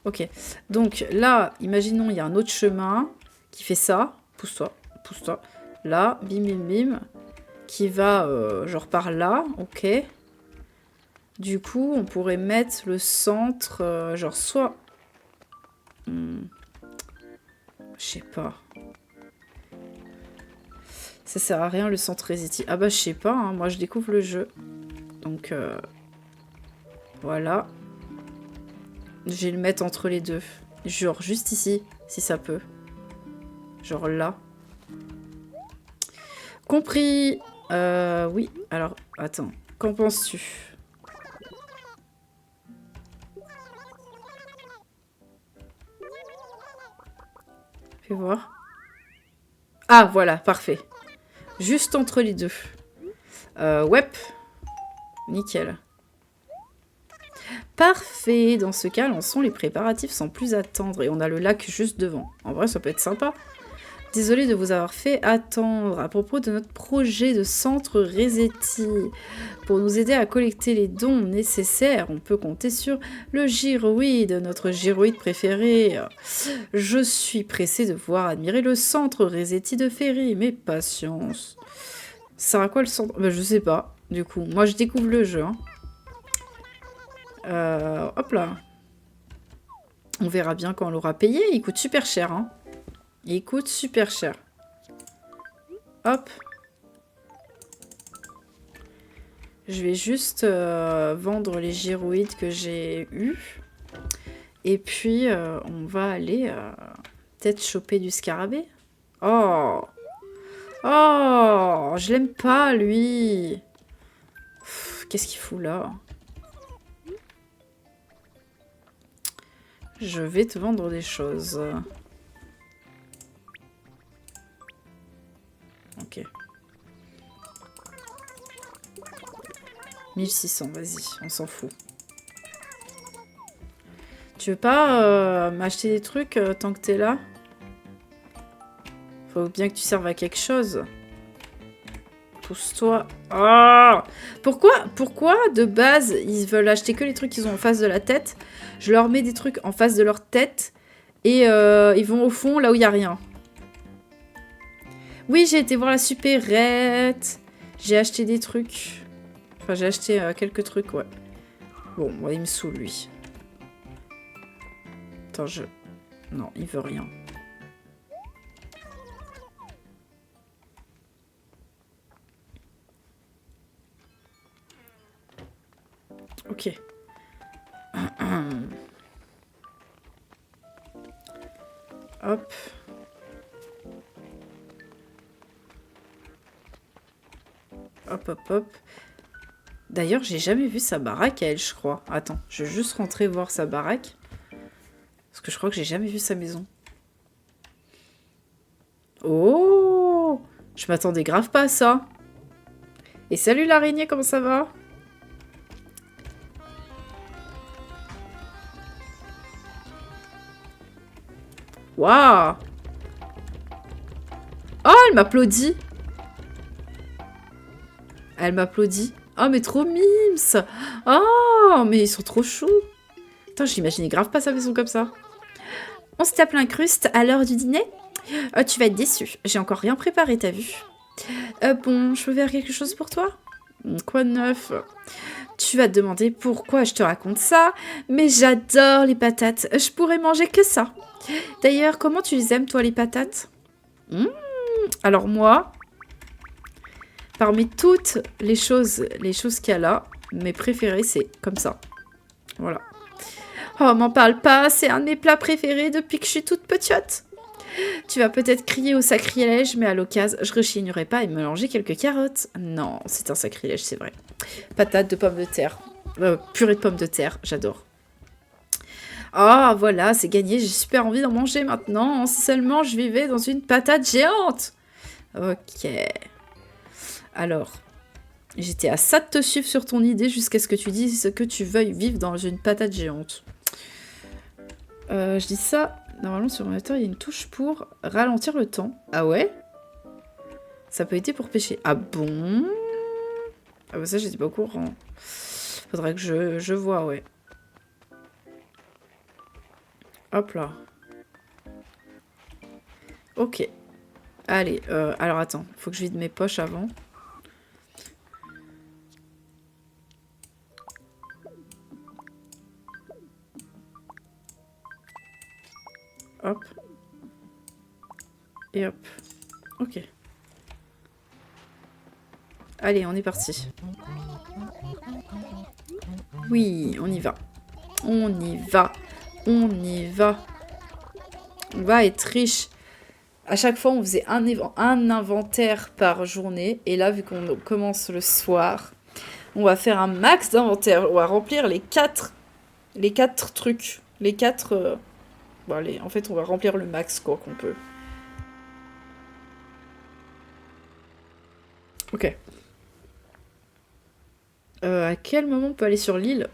Ok, donc là, imaginons, il y a un autre chemin qui fait ça. Pousse-toi, pousse-toi. Là, bim, bim, bim. Qui va, genre par là, ok. Du coup, on pourrait mettre le centre, genre soit... Je sais pas. Ça sert à rien le centre Resity. Ah bah je sais pas, hein. Moi je découvre le jeu. Donc voilà. Je vais le mettre entre les deux. Genre juste ici, si ça peut. Genre là. Compris. Oui, alors attends. Qu'en penses-tu? Fais voir. Ah, voilà, parfait. Juste entre les deux. Ouais. Nickel. Parfait. Dans ce cas, lançons les préparatifs sans plus attendre. Et on a le lac juste devant. En vrai, ça peut être sympa. Désolée de vous avoir fait attendre. À propos de notre projet de centre Resety. Pour nous aider à collecter les dons nécessaires, on peut compter sur le gyroïde, notre gyroïde préféré. Je suis pressée de voir admirer le centre Resety de Ferry, mais patience. Ça sert à quoi le centre? Ben, je sais pas, du coup. Moi, je découvre le jeu. Hein. Hop là. On verra bien quand on l'aura payé. Il coûte super cher. Hein. Il coûte super cher. Hop. Je vais juste vendre les gyroïdes que j'ai eus. Et puis, on va aller peut-être choper du scarabée. Oh! Oh! Je l'aime pas, lui! Qu'est-ce qu'il fout là? Je vais te vendre des choses. Ok. 1600, vas-y, on s'en fout. Tu veux pas m'acheter des trucs tant que t'es là? Faut bien que tu serves à quelque chose. Pousse-toi. Oh! Pourquoi, de base, ils veulent acheter que les trucs qu'ils ont en face de la tête? Je leur mets des trucs en face de leur tête et ils vont au fond, là où il n'y a rien. Oui, j'ai été voir la supérette. J'ai acheté des trucs. Enfin, j'ai acheté quelques trucs, ouais. Bon, il me saoule, lui. Attends, Non, il veut rien. Ok. Hop. Hop, hop, hop. D'ailleurs, j'ai jamais vu sa baraque à elle, je crois. Attends, je vais juste rentrer voir sa baraque. Parce que je crois que j'ai jamais vu sa maison. Oh! Je m'attendais grave pas à ça. Et salut l'araignée, comment ça va? Waouh! Oh, elle m'applaudit! Elle m'applaudit. Oh, mais trop mimes! Oh, mais ils sont trop choux! Putain, j'imaginais grave pas sa maison comme ça. On se tape l'incruste à l'heure du dîner? Tu vas être déçu. J'ai encore rien préparé, t'as vu? Bon, je peux faire quelque chose pour toi? Quoi de neuf? Tu vas te demander pourquoi je te raconte ça, mais j'adore les patates. Je pourrais manger que ça. D'ailleurs, comment tu les aimes, toi, les patates? Alors moi, parmi toutes les choses qu'il y a là, mes préférées, c'est comme ça. Voilà. Oh, m'en parle pas, c'est un de mes plats préférés depuis que je suis toute petite. Tu vas peut-être crier au sacrilège, mais à l'occasion, je rechignerai pas et mélanger quelques carottes. Non, c'est un sacrilège, c'est vrai. Patates de pommes de terre. Purée de pommes de terre, j'adore. Ah, voilà, c'est gagné, j'ai super envie d'en manger maintenant. Si seulement je vivais dans une patate géante. Ok. Alors, j'étais à ça de te suivre sur ton idée jusqu'à ce que tu dises que tu veuilles vivre dans une patate géante. Je dis ça... Normalement, sur mon ordinateur, il y a une touche pour ralentir le temps. Ah ouais? Ça peut aider pour pêcher. Ah bon? Ah bah ça, j'étais pas au courant. Faudrait que je vois, ouais. Hop là. Ok. Allez, alors attends. Faut que je vide mes poches avant. Hop. Et hop. Ok. Allez, on est parti. Oui, on y va. On y va. On y va. On va être riche. À chaque fois, on faisait un inventaire par journée. Et là, vu qu'on commence le soir, on va faire un max d'inventaire. On va remplir les quatre trucs. Les 4... Bon, allez, en fait, on va remplir le max, quoi, qu'on peut. Ok. À quel moment on peut aller sur l'île?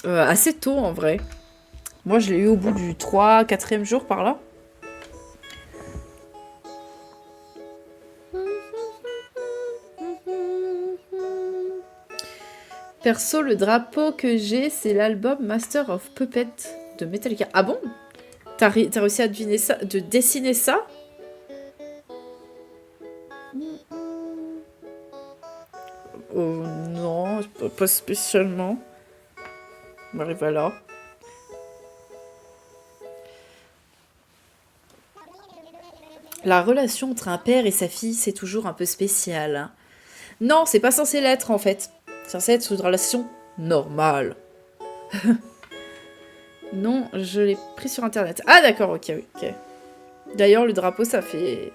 Assez tôt, en vrai. Moi, je l'ai eu au bout du 3-4e jour, par là. Perso, le drapeau que j'ai, c'est l'album Master of Puppet de Metallica. Ah bon? T'as réussi à deviner ça, de dessiner ça? Oh non, pas spécialement. On arrive à là. La relation entre un père et sa fille, c'est toujours un peu spécial. Hein. Non, c'est pas censé l'être en fait. C'est censé être une relation normale. Non, je l'ai pris sur internet. Ah d'accord, ok, ok. D'ailleurs, le drapeau, ça fait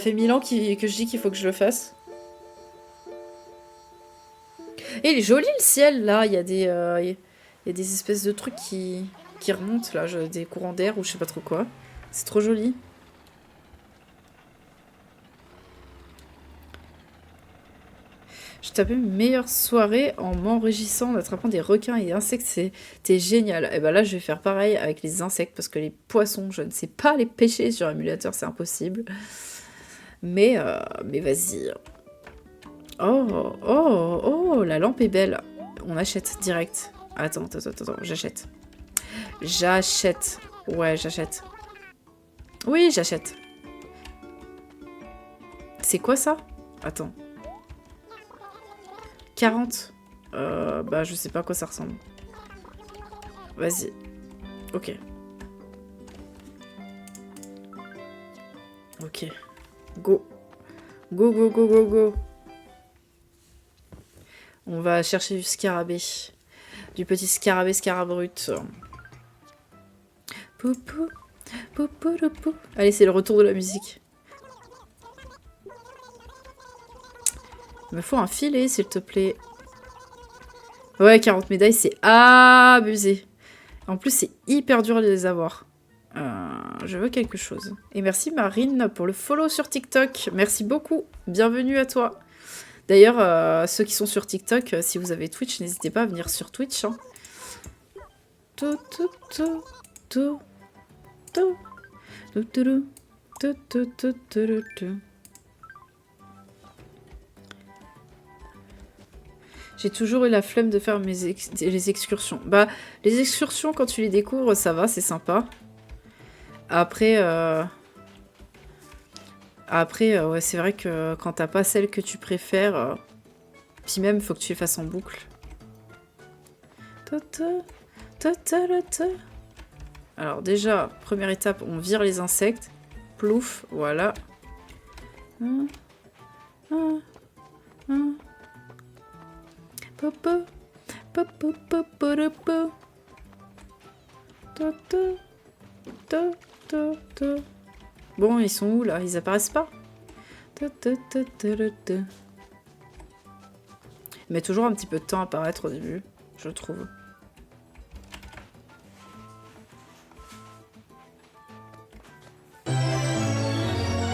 1000 ans que je dis qu'il faut que je le fasse. Et il est joli le ciel, là. Il y a des espèces de trucs qui remontent, là. Des courants d'air ou je sais pas trop quoi. C'est trop joli. Je tapais une meilleure soirée en m'enrichissant, en attrapant des requins et des insectes. C'était génial. Et ben là, je vais faire pareil avec les insectes parce que les poissons, je ne sais pas les pêcher sur émulateur, c'est impossible. Mais vas-y. Oh, oh, oh, la lampe est belle. On achète direct. Attends, j'achète. J'achète. Ouais, j'achète. Oui, j'achète. C'est quoi ça? Attends. 40. Bah, je sais pas à quoi ça ressemble. Vas-y. Ok. Ok. Go. Go, go, go, go, go. On va chercher du scarabée. Du petit scarabée scarabrut. Poupou. Poupou, poupou. Allez, c'est le retour de la musique. Il me faut un filet, s'il te plaît. Ouais, 40 médailles, c'est abusé. En plus, c'est hyper dur de les avoir. Je veux quelque chose. Et merci Marine pour le follow sur TikTok. Merci beaucoup. Bienvenue à toi. D'ailleurs, ceux qui sont sur TikTok, si vous avez Twitch, n'hésitez pas à venir sur Twitch. Hein. Tout. J'ai toujours eu la flemme de faire les excursions. Bah, les excursions, quand tu les découvres, ça va, c'est sympa. Après, ouais, c'est vrai que quand t'as pas celle que tu préfères, puis même, faut que tu les fasses en boucle. Alors déjà, première étape, on vire les insectes. Plouf, voilà. Popo. Bon, ils sont où, là? Ils apparaissent pas? Ils mettent toujours un petit peu de temps à apparaître au début, je trouve.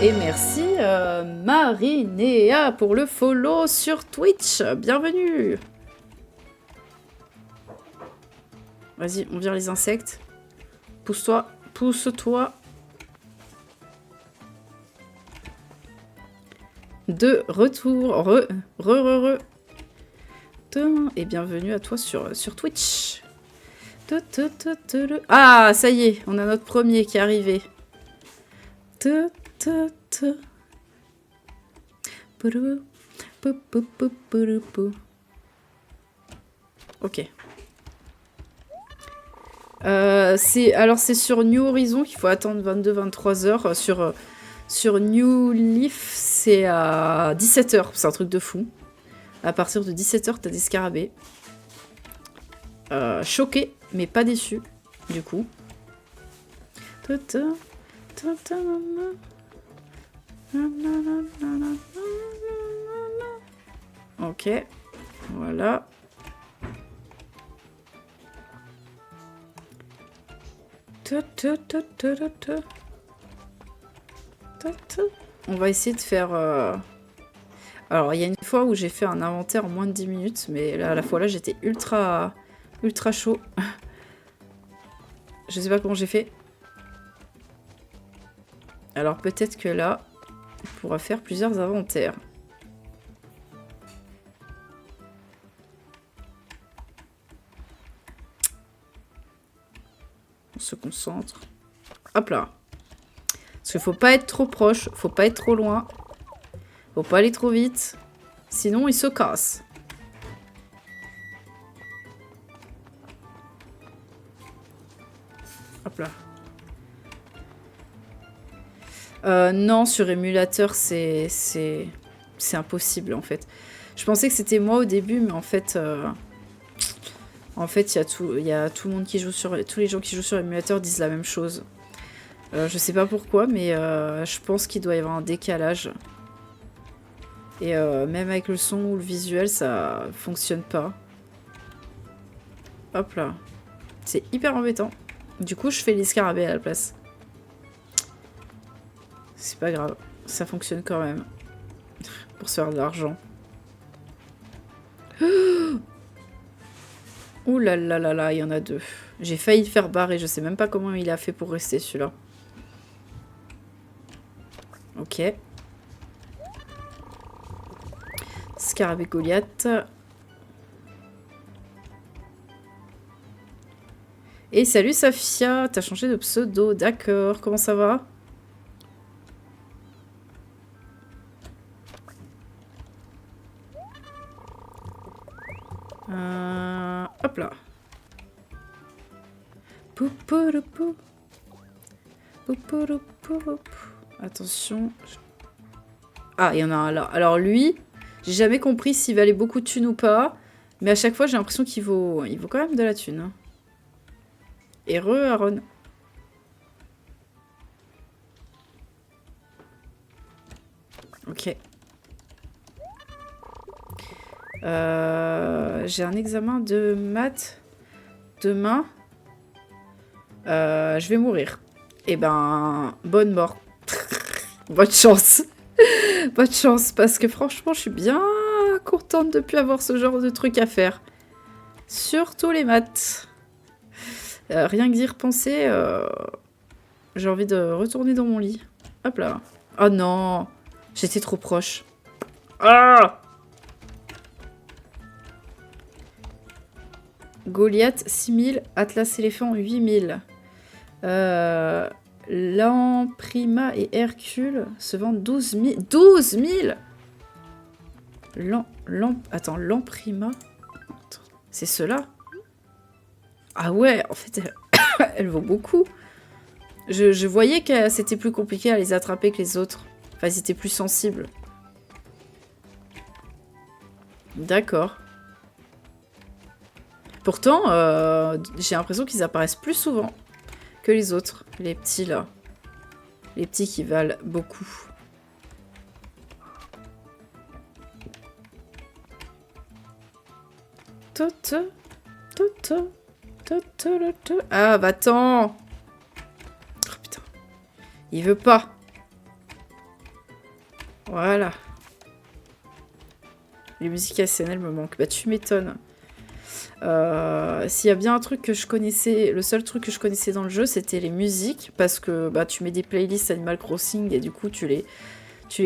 Et merci Marinéa pour le follow sur Twitch. Bienvenue. Vas-y, on vire les insectes. Pousse-toi, pousse-toi. De retour. Et bienvenue à toi sur Twitch. Ah, ça y est, on a notre premier qui est arrivé. Ok. C'est sur New Horizon qu'il faut attendre 22-23 heures. Sur New Leaf, c'est à 17 heures. C'est un truc de fou. À partir de 17 heures, t'as des scarabées. Choqué, mais pas déçu, du coup. Ok, voilà. On va essayer de faire... Alors, il y a une fois où j'ai fait un inventaire en moins de 10 minutes, mais là, à la fois là, j'étais ultra chaud. Je sais pas comment j'ai fait. Alors, peut-être que là, on pourra faire plusieurs inventaires. On se concentre. Hop là. Parce qu'il faut pas être trop proche, faut pas être trop loin. Faut pas aller trop vite. Sinon, il se casse. Hop là. Non, sur émulateur, c'est impossible, en fait. Je pensais que c'était moi au début, mais en fait... il y a tout le monde qui joue sur... Tous les gens qui jouent sur émulateur disent la même chose. Je sais pas pourquoi, mais je pense qu'il doit y avoir un décalage. Et même avec le son ou le visuel, ça fonctionne pas. Hop là. C'est hyper embêtant. Du coup, je fais les scarabées à la place. C'est pas grave. Ça fonctionne quand même. Pour se faire de l'argent. Ouh là là là là, il y en a deux. J'ai failli le faire barrer. Je sais même pas comment il a fait pour rester celui-là. Ok. Scarabée Goliath. Et salut Safia, t'as changé de pseudo, d'accord. Comment ça va? Hop là. Attention. Ah, il y en a un là. Alors lui, j'ai jamais compris s'il valait beaucoup de thunes ou pas. Mais à chaque fois, j'ai l'impression qu'il vaut quand même de la thune. Et Aaron. Ok. J'ai un examen de maths demain. Je vais mourir. Eh ben, bonne mort. Bonne chance. Bonne chance, parce que franchement, je suis bien contente de ne plus avoir ce genre de truc à faire. Surtout les maths. Rien que d'y repenser, j'ai envie de retourner dans mon lit. Hop là. Oh non, j'étais trop proche. Ah! Goliath 6000, Atlas éléphant 8000. Lamprima et Hercule se vendent 12 000. 12 000. Attends, Lamprima. C'est ceux-là? Ah ouais, en fait, elle vaut beaucoup. Je voyais que c'était plus compliqué à les attraper que les autres. Enfin, ils étaient plus sensibles. D'accord. Pourtant, j'ai l'impression qu'ils apparaissent plus souvent. que les autres. Les petits, là. Les petits qui valent beaucoup. Ah, va-t'en. Oh, putain. Il veut pas. Voilà. Les musiques ASMR me manquent. Bah, tu m'étonnes. S'il y a bien un truc que je connaissais, le seul truc que je connaissais dans le jeu, c'était les musiques, parce que bah, tu mets des playlists Animal Crossing et du coup tu les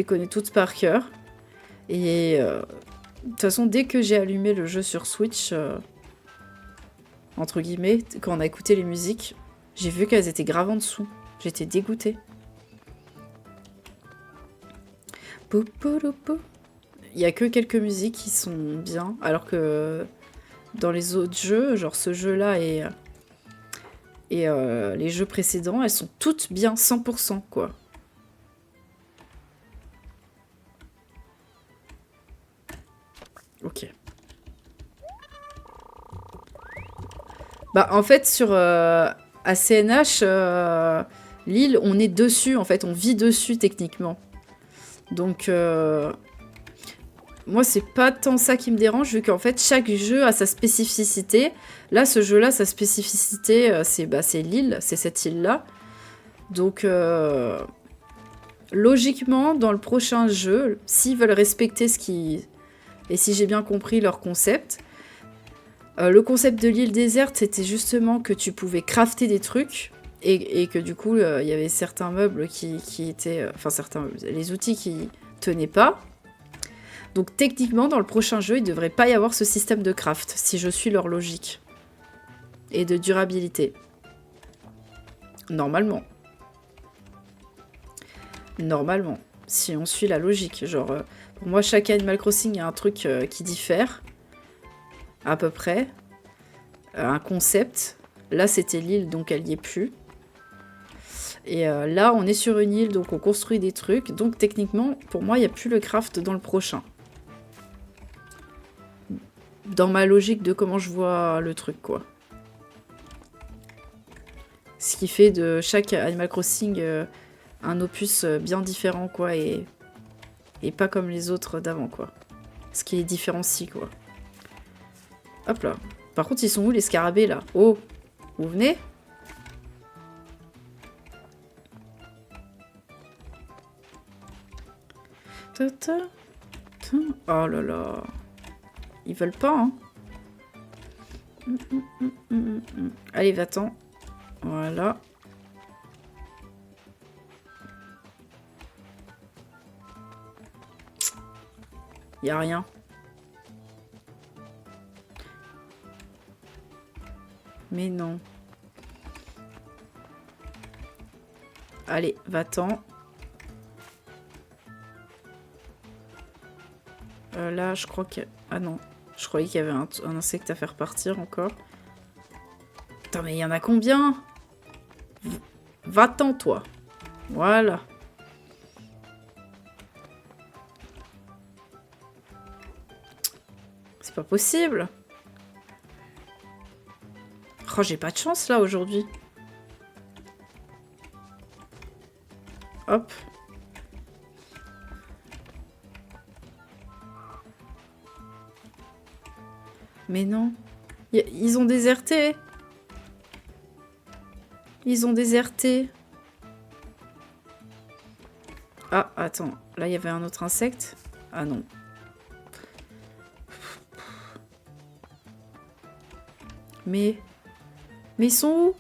connais toutes par cœur. Et de toute façon, dès que j'ai allumé le jeu sur Switch, entre guillemets, quand on a écouté les musiques, j'ai vu qu'elles étaient graves en dessous. J'étais dégoûtée. Il y a que quelques musiques qui sont bien, alors que dans les autres jeux, genre ce jeu-là et les jeux précédents, elles sont toutes bien 100%, quoi. Ok. Bah, en fait, sur ACNH, l'île, on est dessus, en fait, on vit dessus, techniquement. Donc, moi, c'est pas tant ça qui me dérange, vu qu'en fait, chaque jeu a sa spécificité. Là, ce jeu-là, sa spécificité, c'est l'île, c'est cette île-là. Donc, logiquement, dans le prochain jeu, s'ils veulent respecter ce qui... Et si j'ai bien compris leur concept, le concept de l'île déserte, c'était justement que tu pouvais crafter des trucs et que du coup, il y avait certains meubles qui étaient... Enfin, certains meubles, les outils qui tenaient pas. Donc techniquement, dans le prochain jeu, il ne devrait pas y avoir ce système de craft, si je suis leur logique. Et de durabilité. Normalement. Normalement. Si on suit la logique. Genre, pour moi, chaque Animal Crossing a un truc qui diffère. À peu près. Un concept. Là, c'était l'île, donc elle n'y est plus. Et là, on est sur une île, donc on construit des trucs. Donc techniquement, pour moi, il n'y a plus le craft dans le prochain. Dans ma logique de comment je vois le truc, quoi. Ce qui fait de chaque Animal Crossing un opus bien différent, quoi, et pas comme les autres d'avant, quoi. Ce qui les différencie, quoi. Hop là. Par contre, ils sont où les scarabées, là? Oh, vous venez? Oh là là. Ils veulent pas, hein. Allez, va-t'en. Voilà. Y a rien. Mais non. Allez, va-t'en. Là, je crois que... Ah non. Je croyais qu'il y avait un insecte à faire partir encore. Attends, mais il y en a combien? Va-t'en, toi. Voilà. C'est pas possible. Oh, j'ai pas de chance, là, aujourd'hui. Hop. Mais non. Ils ont déserté. Ils ont déserté. Ah, attends. Là, il y avait un autre insecte. Ah non. Mais ils sont où?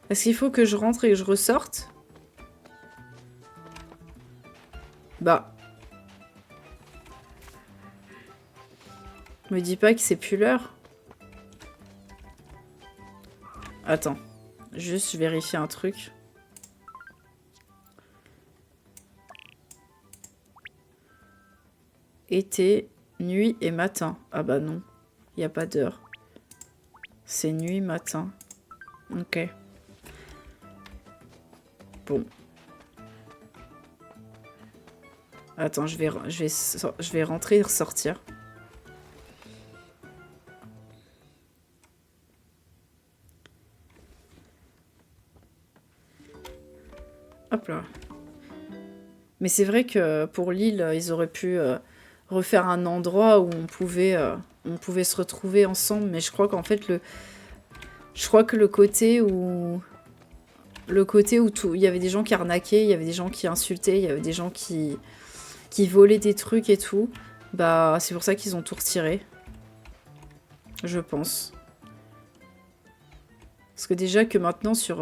Est-ce qu'il faut que je rentre et que je ressorte? Bah. Me dis pas que c'est plus l'heure. Attends. Juste, je vérifie un truc. Été, nuit et matin. Ah bah non. Il n'y a pas d'heure. C'est nuit, matin. Ok. Bon. Attends, je vais rentrer et ressortir. là. Mais c'est vrai que pour l'île, ils auraient pu refaire un endroit où on pouvait se retrouver ensemble. Mais je crois qu'en fait, je crois que le côté où tout, il y avait des gens qui arnaquaient, il y avait des gens qui insultaient, il y avait des gens qui volaient des trucs et tout. Bah, c'est pour ça qu'ils ont tout retiré. Je pense. Parce que déjà que maintenant, sur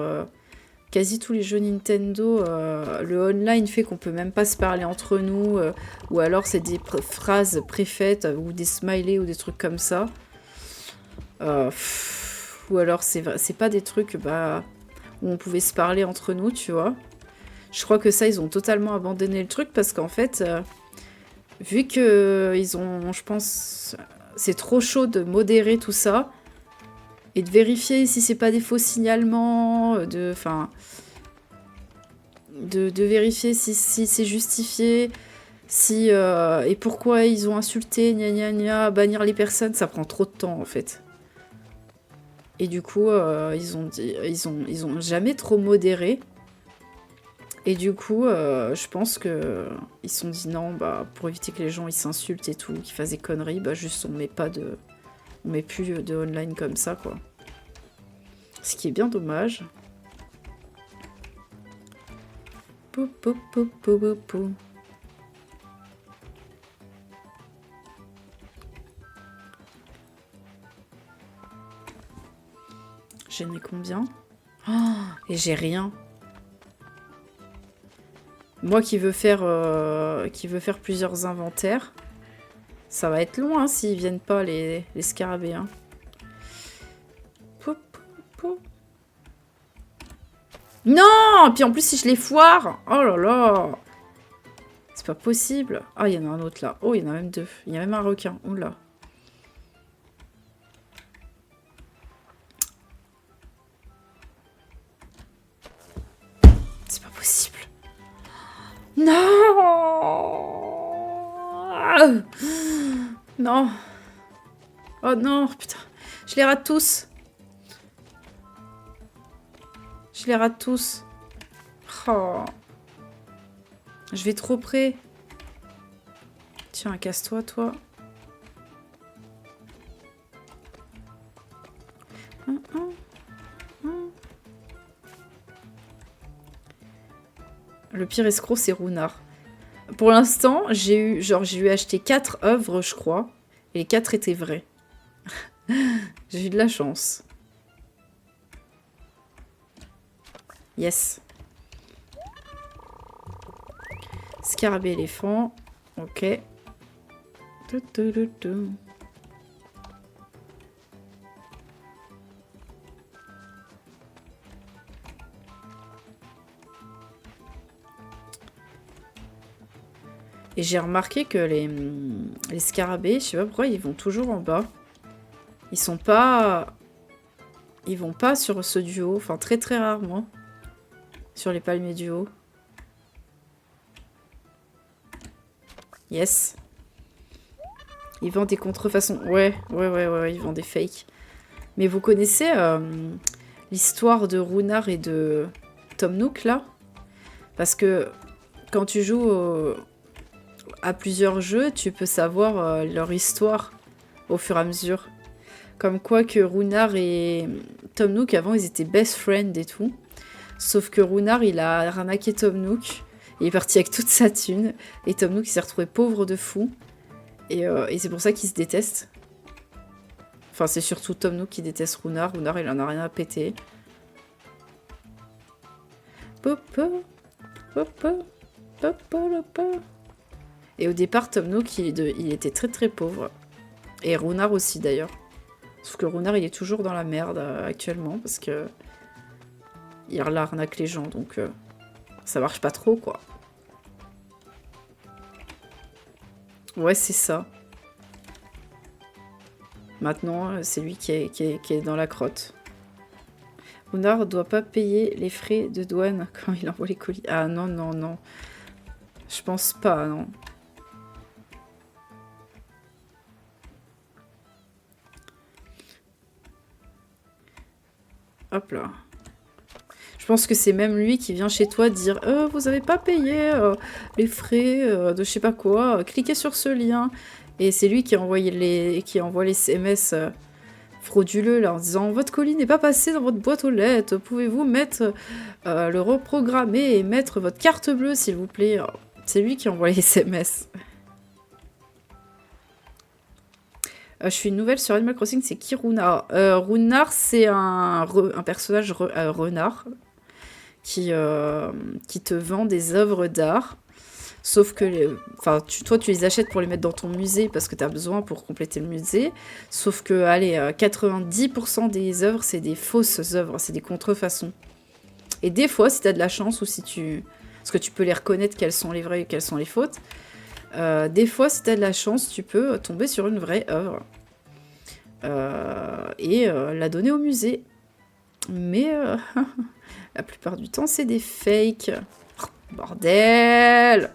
quasi tous les jeux Nintendo, le online fait qu'on peut même pas se parler entre nous, ou alors c'est des phrases préfaites, ou des smileys, ou des trucs comme ça. Ou alors c'est pas des trucs où on pouvait se parler entre nous, tu vois. Je crois que ça, ils ont totalement abandonné le truc, parce qu'en fait, vu que ils ont, je pense, c'est trop chaud de modérer tout ça, et de vérifier si c'est pas des faux signalements, de vérifier si c'est justifié, si et pourquoi ils ont insulté, gna gna gna, bannir les personnes, ça prend trop de temps en fait. Et du coup, ils ont jamais trop modéré. Et du coup, je pense que ils se sont dit non, bah pour éviter que les gens ils s'insultent et tout, qu'ils fassent des conneries, bah juste on met plus de online comme ça quoi. Ce qui est bien dommage. Pou, pou, pou, pou, pou, pou. J'en ai combien? Oh, et j'ai rien. Moi qui veux faire plusieurs inventaires, ça va être long hein, s'ils viennent pas les scarabées. Hein. Pou, pou, pou. Non! Puis en plus si je les foire, oh là là! C'est pas possible. Ah, il y en a un autre là. Oh, il y en a même deux. Il y a même un requin. Oula. C'est pas possible. Non! Non. Oh non, putain. Je les rate tous. Je les rate tous. Oh. Je vais trop près. Tiens, casse-toi, toi. Le pire escroc, c'est Runard. Pour l'instant, j'ai eu acheté 4 œuvres, je crois. Et les 4 étaient vraies. J'ai eu de la chance. Yes. Scarabée éléphant. Ok. Et j'ai remarqué que les scarabées, je sais pas pourquoi, ils vont toujours en bas. Ils sont pas... Ils vont pas sur ce duo. Enfin, très très rarement. Sur les palmiers du haut. Yes. Ils vendent des contrefaçons. Ouais, ils vendent des fakes. Mais vous connaissez l'histoire de Runard et de Tom Nook, là? Parce que quand tu joues à plusieurs jeux, tu peux savoir leur histoire au fur et à mesure. Comme quoi que Runard et Tom Nook, avant, ils étaient best friends et tout. Sauf que Runard, il a arnaqué Tom Nook. Il est parti avec toute sa thune. Et Tom Nook, il s'est retrouvé pauvre de fou. Et c'est pour ça qu'ils se détestent. Enfin, c'est surtout Tom Nook qui déteste Runard. Runard, il en a rien à péter. Popo, popo, popo, popo. Et au départ, Tom Nook, il était très très pauvre. Et Runard aussi, d'ailleurs. Sauf que Runard, il est toujours dans la merde actuellement. Parce que... il arnaque les gens, donc... ça marche pas trop, quoi. Ouais, c'est ça. Maintenant, c'est lui qui est dans la crotte. Runard ne doit pas payer les frais de douane quand il envoie les colis. Ah non, non, non. Je pense pas, non. Hop là. Je pense que c'est même lui qui vient chez toi dire vous avez pas payé les frais de je sais pas quoi, cliquez sur ce lien. Et c'est lui qui envoie les SMS frauduleux là, en disant votre colis n'est pas passé dans votre boîte aux lettres, pouvez-vous mettre le reprogrammer et mettre votre carte bleue s'il vous plaît. C'est lui qui envoie les SMS. Je suis une nouvelle sur Animal Crossing, c'est qui Runar? Runar, c'est un personnage renard qui te vend des œuvres d'art. Sauf que, toi, tu les achètes pour les mettre dans ton musée parce que tu as besoin pour compléter le musée. Sauf que, allez, 90% des œuvres, c'est des fausses œuvres, c'est des contrefaçons. Et des fois, si tu as de la chance ou si tu... Parce que tu peux les reconnaître, quelles sont les vraies et quelles sont les fautes. Des fois, si tu as de la chance, tu peux tomber sur une vraie œuvre. Et la donner au musée. Mais la plupart du temps, c'est des fakes. Oh, bordel!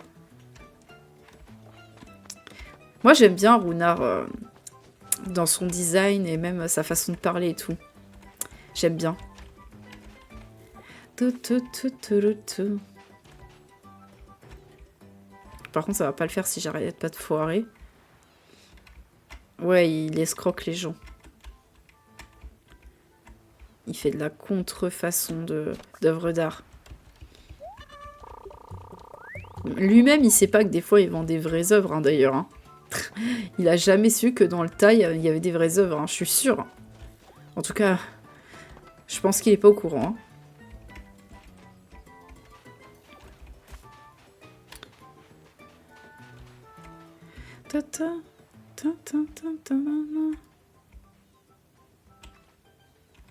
Moi, j'aime bien Runar dans son design et même sa façon de parler et tout. J'aime bien. Par contre, ça va pas le faire si j'arrête pas de foirer. Ouais, il escroque les gens. Il fait de la contrefaçon d'œuvres d'art. Lui-même, il sait pas que des fois, il vend des vraies œuvres, hein, d'ailleurs. Hein. Il a jamais su que dans le tas, il y avait des vraies œuvres, hein, je suis sûre. En tout cas, je pense qu'il est pas au courant. Hein.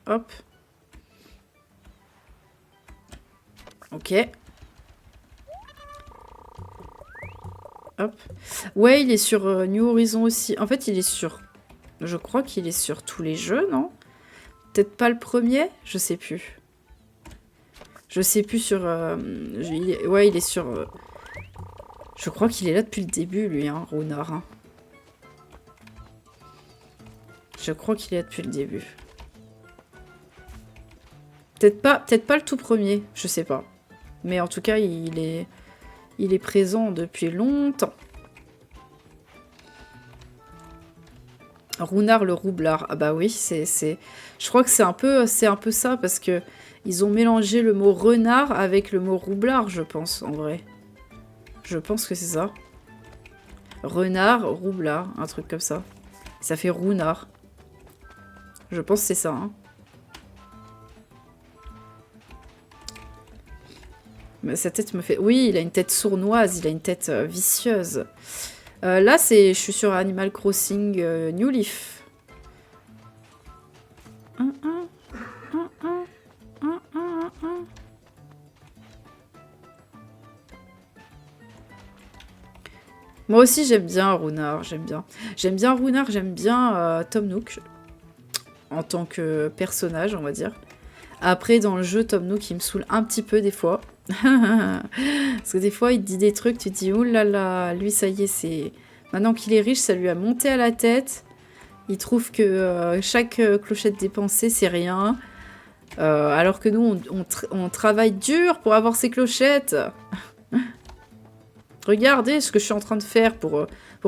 Hop. Ok. Hop. Ouais, il est sur New Horizon aussi. En fait, il est sur... Je crois qu'il est sur tous les jeux, non? Peut-être pas le premier? Je sais plus. Je sais plus sur... Ouais, il est sur... Je crois qu'il est là depuis le début, lui, hein, Runar. Hein. Je crois qu'il est là depuis le début. Peut-être pas le tout premier, je sais pas. Mais en tout cas, il est présent depuis longtemps. Runar le roublard. Ah bah oui, je crois que c'est un peu ça, parce que ils ont mélangé le mot renard avec le mot roublard, je pense, en vrai. Je pense que c'est ça. Renard, roublard, un truc comme ça. Ça fait Runar. Je pense que c'est ça, hein. Mais sa tête me fait... Oui, il a une tête sournoise, il a une tête vicieuse. Là, je suis sur Animal Crossing New Leaf. Moi aussi, j'aime bien Runar, j'aime bien. J'aime bien Runar, j'aime bien Tom Nook. En tant que personnage, on va dire. Après, dans le jeu, Tom Nook, il me saoule un petit peu des fois. Parce que des fois, il te dit des trucs, tu te dis, oh là là, lui, ça y est, c'est... Maintenant qu'il est riche, ça lui a monté à la tête. Il trouve que chaque clochette dépensée, c'est rien. Alors que nous, on travaille dur pour avoir ces clochettes. Regardez ce que je suis en train de faire pour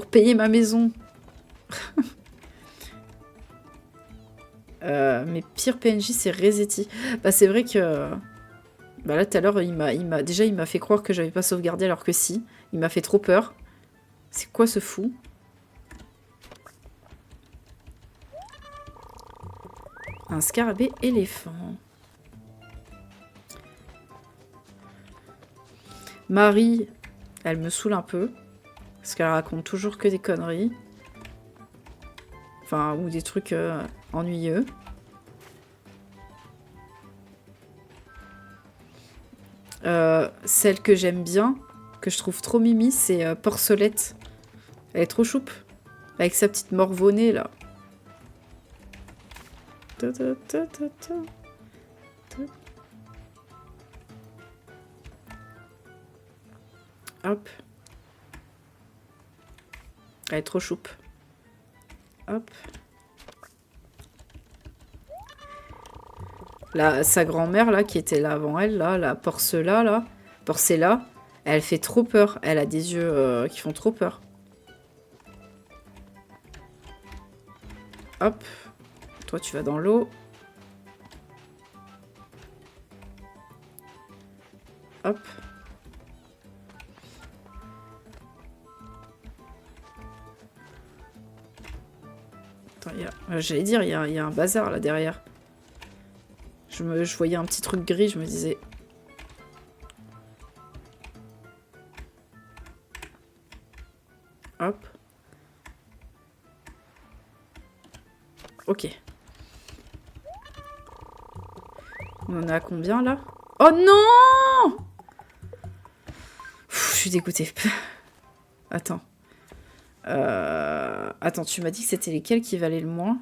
payer ma maison. Mes pires PNJ, c'est Resetti. Bah, c'est vrai que... Bah là, tout à l'heure, il m'a fait croire que j'avais pas sauvegardé, alors que si. Il m'a fait trop peur. C'est quoi ce fou? Un scarabée éléphant. Marie, elle me saoule un peu. Parce qu'elle raconte toujours que des conneries. Enfin, ou des trucs ennuyeux. Celle que j'aime bien, que je trouve trop mimi, c'est Porcelette. Elle est trop choupe. Avec sa petite morvonnée, là. Hop. Elle est trop choupe. Hop. Sa grand-mère, là, qui était là avant elle, là, la Porcela, là. Porcella, elle fait trop peur. Elle a des yeux qui font trop peur. Hop. Toi, tu vas dans l'eau. Hop. Attends, j'allais dire, il y a un bazar là derrière. Je voyais un petit truc gris, je me disais... Hop. Ok. On en a combien là? Oh non! Je suis dégoûtée. Attends. Attends, tu m'as dit que c'était lesquels qui valaient le moins.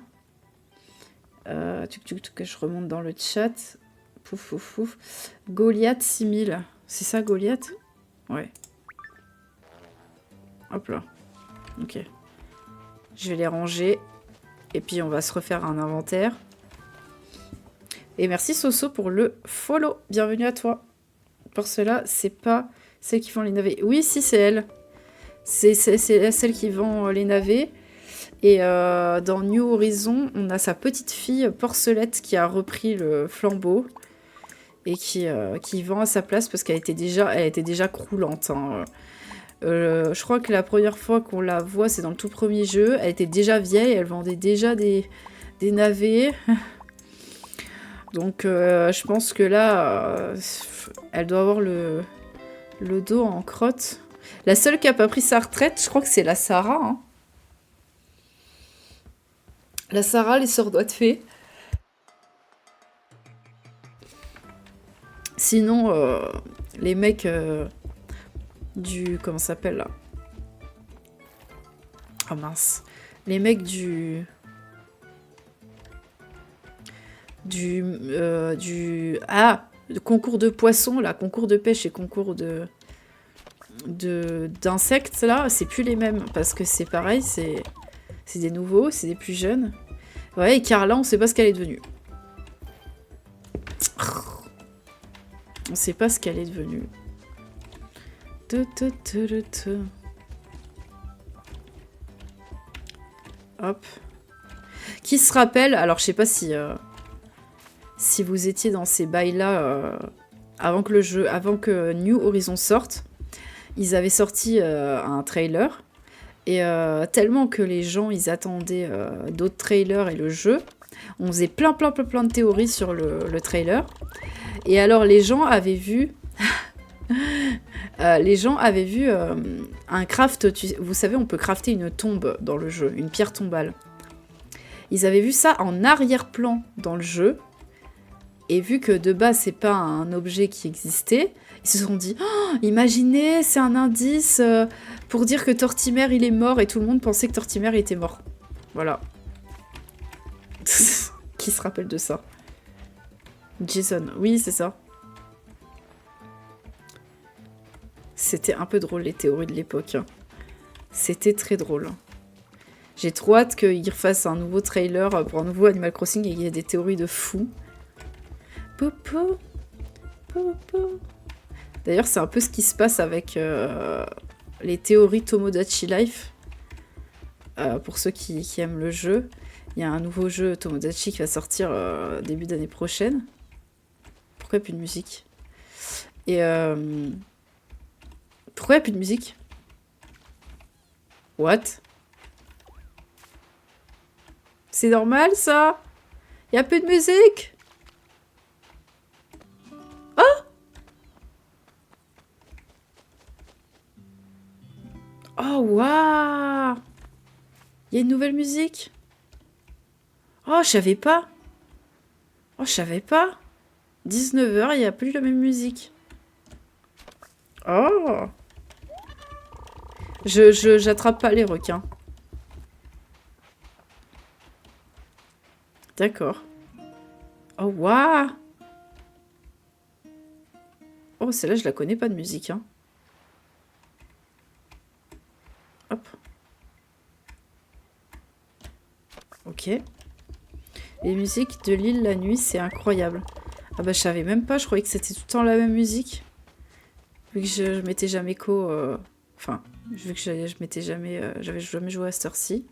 Que je remonte dans le chat. Pouf, pouf, pouf. Goliath 6000. C'est ça, Goliath? Ouais. Hop là. Ok. Je vais les ranger. Et puis, on va se refaire un inventaire. Et merci, Soso, pour le follow. Bienvenue à toi. Pour cela, c'est pas celle qui vend les navets. Oui, si, c'est elle. C'est celle qui vend les navets. Et dans New Horizon, on a sa petite fille Porcelette qui a repris le flambeau et qui vend à sa place parce qu'elle était déjà croulante. Hein. Je crois que la première fois qu'on la voit, c'est dans le tout premier jeu. Elle était déjà vieille, elle vendait déjà des navets. Donc je pense que là, elle doit avoir le dos en crotte. La seule qui n'a pas pris sa retraite, je crois que c'est la Sarah. Hein. La Sarah, les sœurs doigts de fée. Sinon, les mecs du... Comment ça s'appelle là? Oh mince. Les mecs du... Ah, le concours de poissons, là, concours de pêche et concours d'insectes, là, c'est plus les mêmes. Parce que c'est pareil, c'est des nouveaux, c'est des plus jeunes. Ouais, et Carla, on sait pas ce qu'elle est devenue. On sait pas ce qu'elle est devenue. Hop. Qui se rappelle, alors je sais pas si vous étiez dans ces bails-là avant que New Horizon sorte, ils avaient sorti un trailer. Et tellement que les gens, ils attendaient d'autres trailers et le jeu, on faisait plein de théories sur le trailer. Et alors, les gens avaient vu... un craft... Vous savez, on peut crafter une tombe dans le jeu, une pierre tombale. Ils avaient vu ça en arrière-plan dans le jeu. Et vu que de base, c'est pas un objet qui existait, ils se sont dit oh, imaginez, c'est un indice pour dire que Tortimer il est mort et tout le monde pensait que Tortimer était mort. Voilà. Qui se rappelle de ça? Jason, oui, c'est ça. C'était un peu drôle les théories de l'époque. Hein. C'était très drôle. J'ai trop hâte qu'ils refassent un nouveau trailer pour un nouveau Animal Crossing et qu'il y ait des théories de fous. Popo. Popo. D'ailleurs, c'est un peu ce qui se passe avec les théories Tomodachi Life. Pour ceux qui aiment le jeu, il y a un nouveau jeu Tomodachi qui va sortir début d'année prochaine. Pourquoi il n'y a plus de musique? Et pourquoi il n'y a plus de musique? What? C'est normal ça? Il n'y a plus de musique? Oh, waouh! Il y a une nouvelle musique? Oh, je savais pas. Oh, je savais pas. 19h, il n'y a plus la même musique. Oh! J'attrape pas les requins. D'accord. Oh, waouh! Oh, celle-là, je la connais pas de musique, hein. Hop. Ok. Les musiques de l'île la nuit, c'est incroyable. Ah bah je savais même pas, je croyais que c'était tout le temps la même musique. Vu que je m'étais jamais Enfin, vu que je m'étais jamais... j'avais jamais joué à cette heure-ci.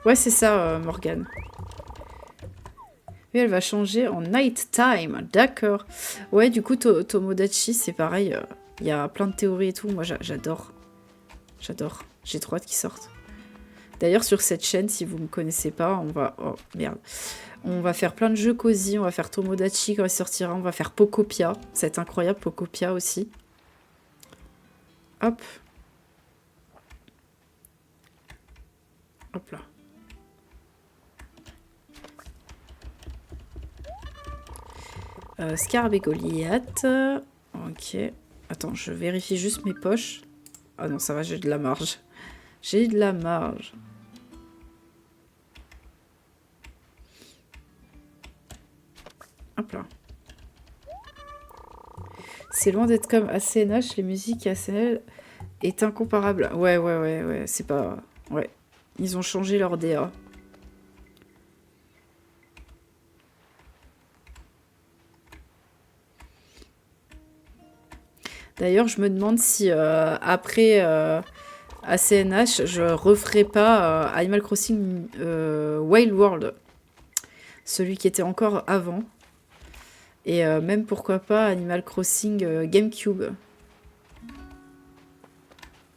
Ouais, c'est ça, Morgane. Oui, elle va changer en night time. D'accord. Ouais, du coup, Tomodachi, c'est pareil. Il y a plein de théories et tout. Moi, j'adore. J'adore. J'ai trop hâte qu'ils sortent. D'ailleurs, sur cette chaîne, si vous ne me connaissez pas, on va... Oh, merde. On va faire plein de jeux cosy. On va faire Tomodachi quand il sortira. On va faire Pokopia. C'est incroyable, Pokopia aussi. Hop. Hop là. Scarab et Goliath. Ok. Attends, je vérifie juste mes poches. Ah non, ça va, j'ai de la marge. J'ai de la marge. Hop là. C'est loin d'être comme ACNH, les musiques ACNL est incomparable. Ouais, c'est pas... Ouais. Ils ont changé leur DA. D'ailleurs, je me demande si après ACNH, je referai pas Animal Crossing Wild World. Celui qui était encore avant. Et même pourquoi pas Animal Crossing GameCube.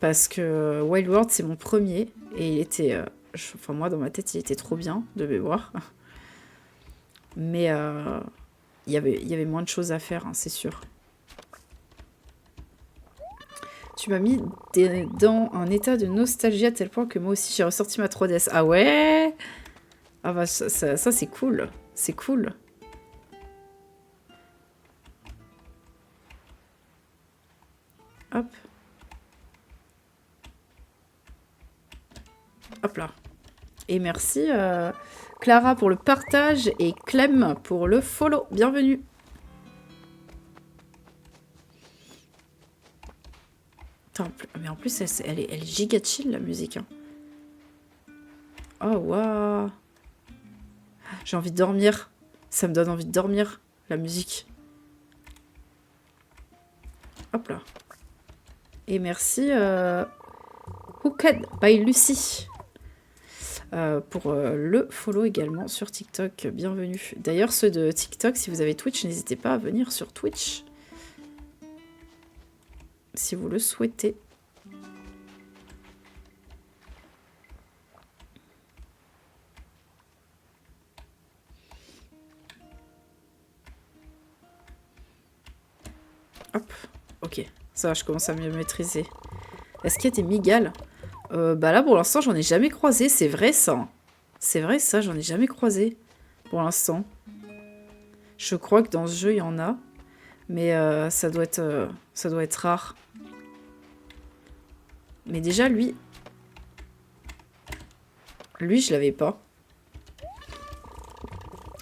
Parce que Wild World, c'est mon premier. Et il était... enfin, moi, dans ma tête, il était trop bien, de mémoire. Mais il y avait moins de choses à faire, hein, c'est sûr. Tu m'as mis dans un état de nostalgie à tel point que moi aussi, j'ai ressorti ma 3DS. Ah ouais? Ah bah, ça c'est cool. C'est cool. Hop. Hop là. Et merci Clara pour le partage et Clem pour le follow. Bienvenue. Attends, mais en plus, elle est giga chill, la musique. Hein. Oh, waouh. J'ai envie de dormir. Ça me donne envie de dormir, la musique. Hop là. Et merci Hooked by Lucie pour le follow également sur TikTok. Bienvenue. D'ailleurs, ceux de TikTok, si vous avez Twitch, n'hésitez pas à venir sur Twitch. Si vous le souhaitez. Hop, ok. Ça va, je commence à mieux maîtriser. Est-ce qu'il y a des migales? Bah là, pour l'instant, j'en ai jamais croisé. C'est vrai, ça. C'est vrai, ça, j'en ai jamais croisé. Pour l'instant. Je crois que dans ce jeu, il y en a. Mais ça doit être rare. Mais déjà, lui, je l'avais pas.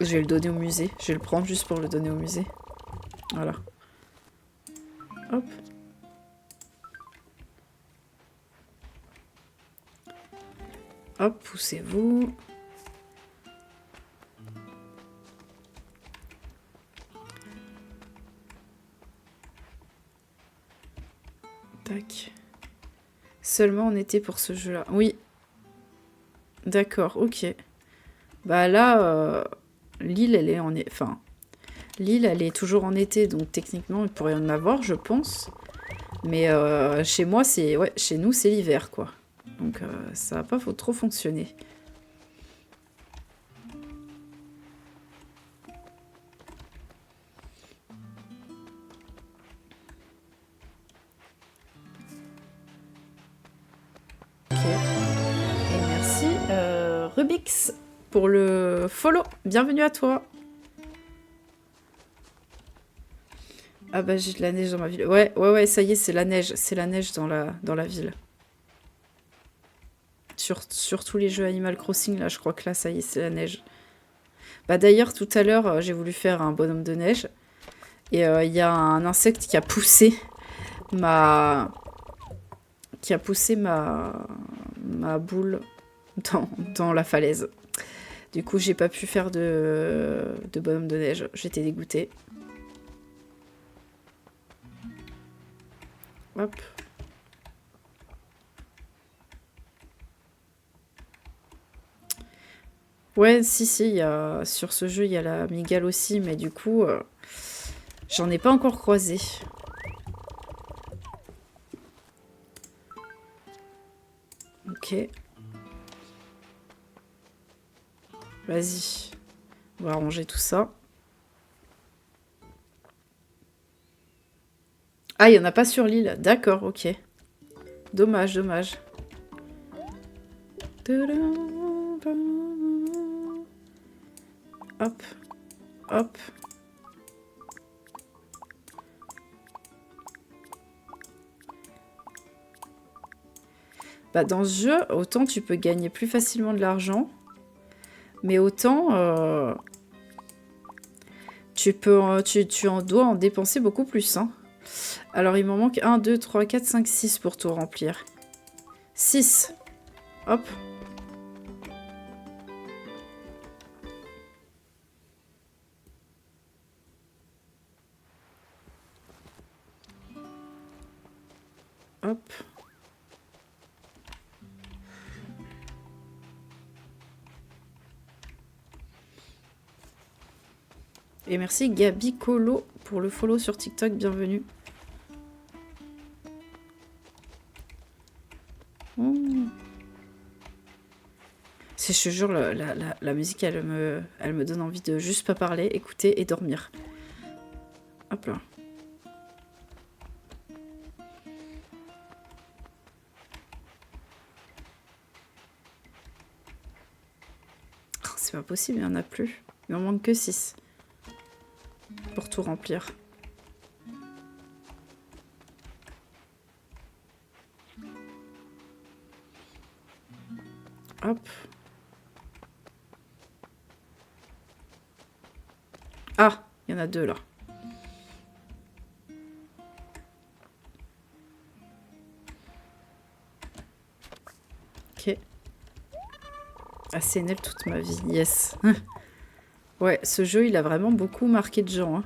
Je vais le donner au musée. Je vais le prendre juste pour le donner au musée. Voilà. Hop. Hop, poussez-vous. Tac. Seulement en été pour ce jeu-là. Oui. D'accord, ok. Bah là, l'île, elle est en... Enfin, l'île, elle est toujours en été, donc techniquement, il pourrait y en avoir, je pense. Mais chez moi, c'est... Ouais, chez nous, c'est l'hiver, quoi. Donc ça va pas trop fonctionner. Ok. Et merci Rubix pour le follow. Bienvenue à toi. Ah bah j'ai de la neige dans ma ville. Ouais, ça y est, c'est la neige. C'est la neige dans la ville. Sur tous les jeux Animal Crossing, là, je crois que là, ça y est, c'est la neige. Bah d'ailleurs, tout à l'heure, j'ai voulu faire un bonhomme de neige. Et il y a un insecte qui a poussé ma ma boule dans la falaise. Du coup, j'ai pas pu faire de bonhomme de neige. J'étais dégoûtée. Hop. Ouais, si, sur ce jeu, il y a la migale aussi, mais du coup, j'en ai pas encore croisé. Ok. Vas-y. On va ranger tout ça. Ah, il n'y en a pas sur l'île. D'accord, ok. Dommage, dommage. Hop. Hop. Bah, dans ce jeu, autant tu peux gagner plus facilement de l'argent, mais autant tu en dois en dépenser beaucoup plus. Hein. Alors, il m'en manque 1, 2, 3, 4, 5, 6 pour tout remplir. 6. Hop. Hop. Et merci Gabi Colo pour le follow sur TikTok, bienvenue. Mmh. Je te jure, la musique, elle me donne envie de juste pas parler, écouter et dormir. Hop là. Oh, c'est pas possible, il n'y en a plus. Il en manque que 6 pour tout remplir. Hop. Ah, il y en a 2 là. Ok. ACNL toute ma vie, yes. Ouais, ce jeu, il a vraiment beaucoup marqué de gens. Hein.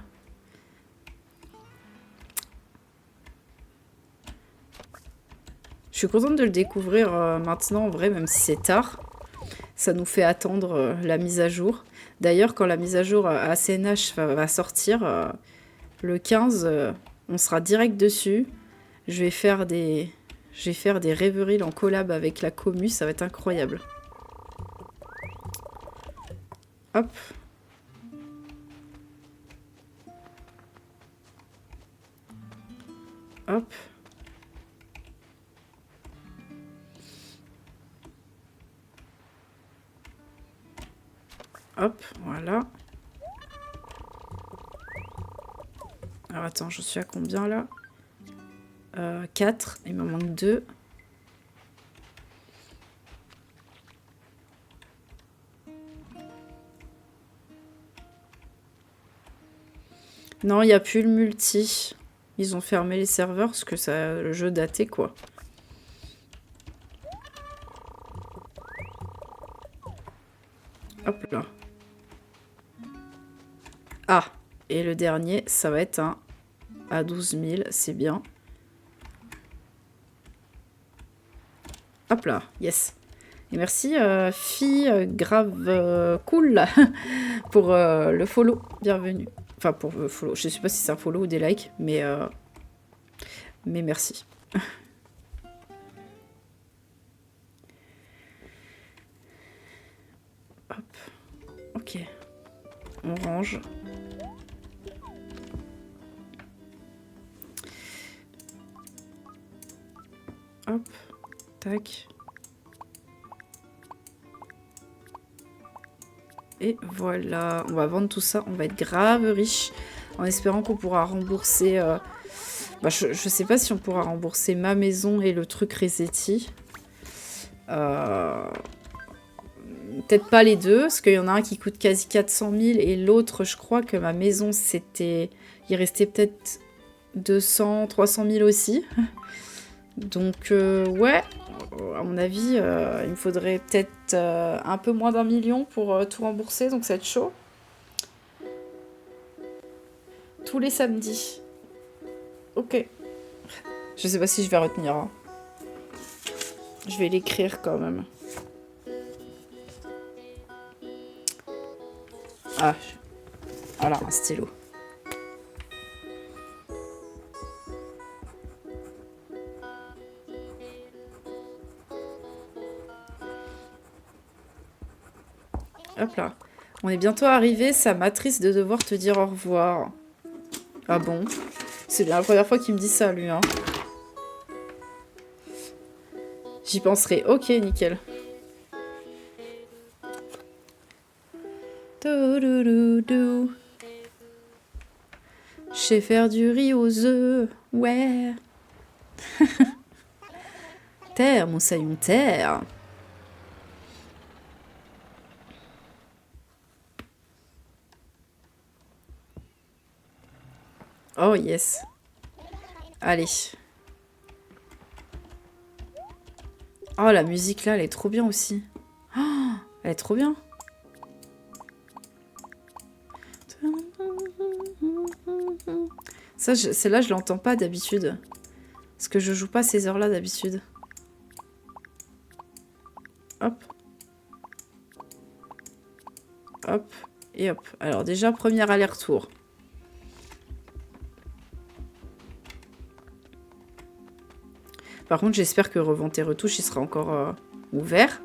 Je suis contente de le découvrir maintenant, en vrai, même si c'est tard. Ça nous fait attendre la mise à jour. D'ailleurs, quand la mise à jour ACNH va sortir, le 15, on sera direct dessus. Je vais faire des rêveries en collab avec la commu, ça va être incroyable. Hop. Hop. Hop, voilà. Alors attends, je suis à combien là 4, il m'en manque 2. Non, il n'y a plus le multi. Ils ont fermé les serveurs parce que le jeu datait quoi. Hop là. Ah, et le dernier, ça va être un à 12 000, c'est bien. Hop là, yes. Et merci, fille grave cool, pour le follow. Bienvenue. Enfin, pour le follow. Je sais pas si c'est un follow ou des likes, mais merci. Hop. Ok. On range. Hop. Tac. Et voilà, on va vendre tout ça, on va être grave riche, en espérant qu'on pourra rembourser... Bah, je sais pas si on pourra rembourser ma maison et le truc Resetti. Peut-être pas les deux, parce qu'il y en a un qui coûte quasi 400 000 et l'autre, je crois que ma maison, c'était... Il restait peut-être 200, 300 000 aussi. Donc, ouais, à mon avis, il me faudrait peut-être un peu moins d'1 million pour tout rembourser, donc ça va être chaud. Tous les samedis. Ok. Je sais pas si je vais retenir. Hein. Je vais l'écrire quand même. Ah, voilà, un stylo. Hop là. On est bientôt arrivé, ça m'attriste de devoir te dire au revoir. Ah bon? C'est bien la première fois qu'il me dit ça, lui, hein. J'y penserai. Ok, nickel. Je sais faire du riz aux œufs, ouais. Terre, mon saillon, terre. Oh yes. Allez. Oh, la musique là, elle est trop bien aussi. Oh, elle est trop bien. Ça, celle-là, je l'entends pas d'habitude. Parce que je joue pas ces heures-là d'habitude. Hop. Hop. Et hop. Alors déjà, premier aller-retour. Par contre, j'espère que Revente et Retouche, il sera encore ouvert.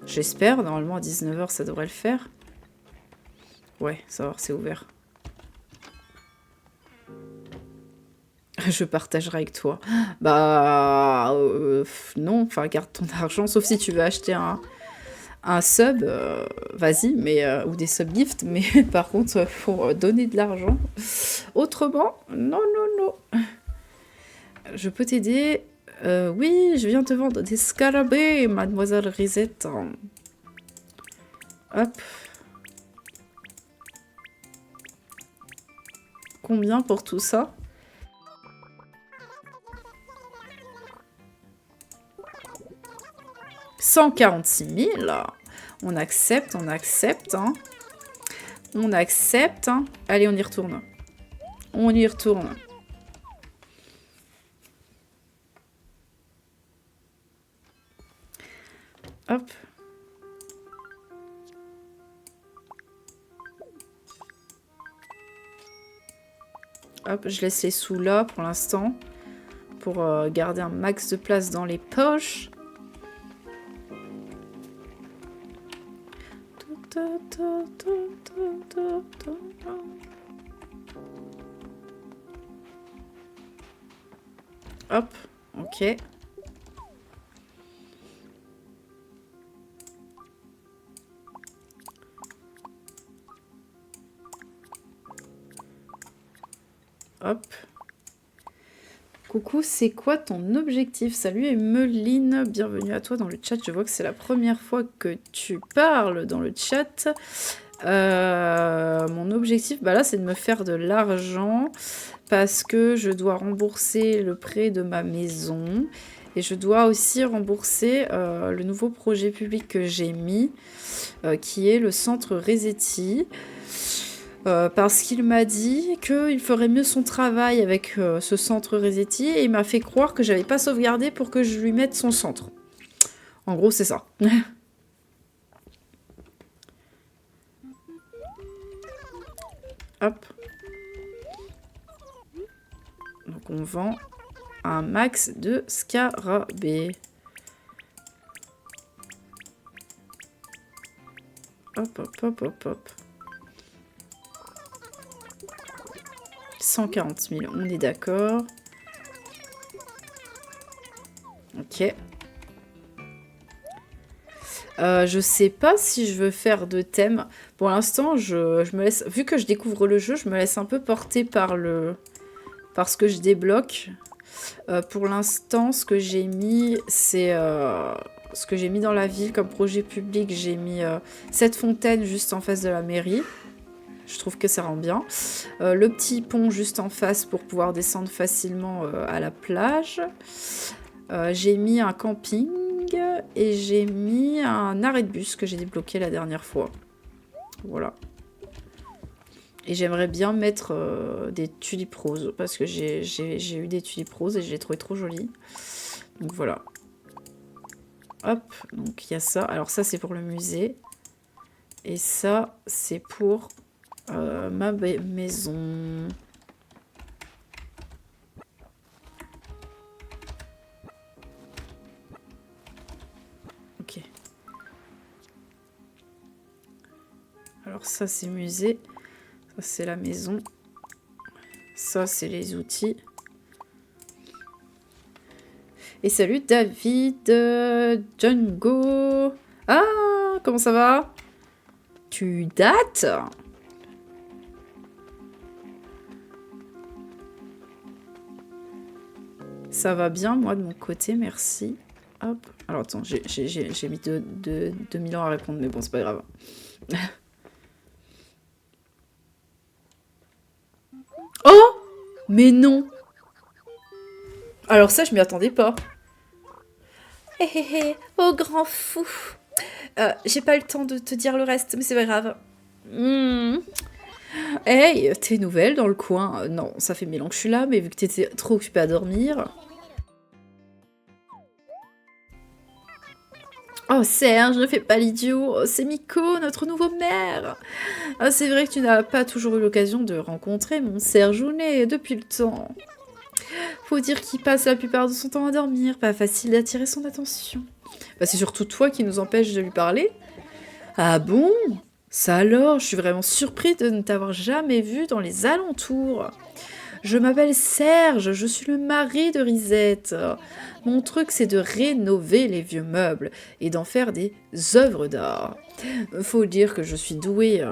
J'espère. Normalement, à 19 h, ça devrait le faire. Ouais, ça va, c'est ouvert. Je partagerai avec toi. Bah... non, enfin, garde ton argent, sauf si tu veux acheter un sub, vas-y, mais ou des subgifts, mais par contre, faut donner de l'argent. Autrement, non, non, non. Je peux t'aider. Oui, je viens te vendre des scarabées, mademoiselle Risette. Hop. Combien pour tout ça? « 146 000. On accepte, on accepte. Hein. On accepte. Hein. Allez, on y retourne. On y retourne. Hop. Hop, je laisse les sous là pour l'instant. Pour garder un max de place dans les poches. Hop, ok. Hop. Coucou, c'est quoi ton objectif? Salut Emeline, bienvenue à toi dans le chat. Je vois que c'est la première fois que tu parles dans le chat. Mon objectif, bah là, c'est de me faire de l'argent parce que je dois rembourser le prêt de ma maison et je dois aussi rembourser le nouveau projet public que j'ai mis, qui est le centre Resetti. Parce qu'il m'a dit qu'il ferait mieux son travail avec ce centre Resetti et il m'a fait croire que j'avais pas sauvegardé pour que je lui mette son centre. En gros, c'est ça. Hop. Donc on vend un max de scarabées. Hop, hop, hop, hop, hop. 140 000, on est d'accord. Ok. Je sais pas si je veux faire de thème. Pour l'instant, je me laisse... Vu que je découvre le jeu, je me laisse un peu porter par ce que je débloque. Pour l'instant, ce que j'ai mis, c'est... ce que j'ai mis dans la ville comme projet public, j'ai mis cette fontaine juste en face de la mairie. Je trouve que ça rend bien. Le petit pont juste en face pour pouvoir descendre facilement à la plage. J'ai mis un camping et j'ai mis un arrêt de bus que j'ai débloqué la dernière fois. Voilà. Et j'aimerais bien mettre des tulipes roses parce que j'ai eu des tulipes roses et je les trouvais trop jolies. Donc voilà. Hop, donc il y a ça. Alors ça c'est pour le musée. Et ça c'est pour ma maison. Ok. Alors ça c'est musée. Ça c'est la maison. Ça c'est les outils. Et salut David, Django. Ah, comment ça va? Tu dates? Ça va bien, moi, de mon côté, merci. Hop. Alors, attends, j'ai mis 2000 ans à répondre, mais bon, c'est pas grave. Oh! Mais non! Alors ça, je m'y attendais pas. Hé hé hé, oh grand fou! J'ai pas eu le temps de te dire le reste, mais c'est pas grave. Hey, tes nouvelles dans le coin? Non, ça fait 1000 ans que je suis là, mais vu que t'étais trop occupée à dormir... Oh Serge, ne fais pas l'idiot, oh, c'est Miko, notre nouveau maire. Ah, c'est vrai que tu n'as pas toujours eu l'occasion de rencontrer mon Serjounet depuis le temps. Faut dire qu'il passe la plupart de son temps à dormir, pas facile d'attirer son attention. Bah, c'est surtout toi qui nous empêche de lui parler. Ah bon? Ça alors, je suis vraiment surpris de ne t'avoir jamais vu dans les alentours. Je m'appelle Serge, je suis le mari de Risette. Mon truc, c'est de rénover les vieux meubles et d'en faire des œuvres d'art. Faut dire que je suis douée.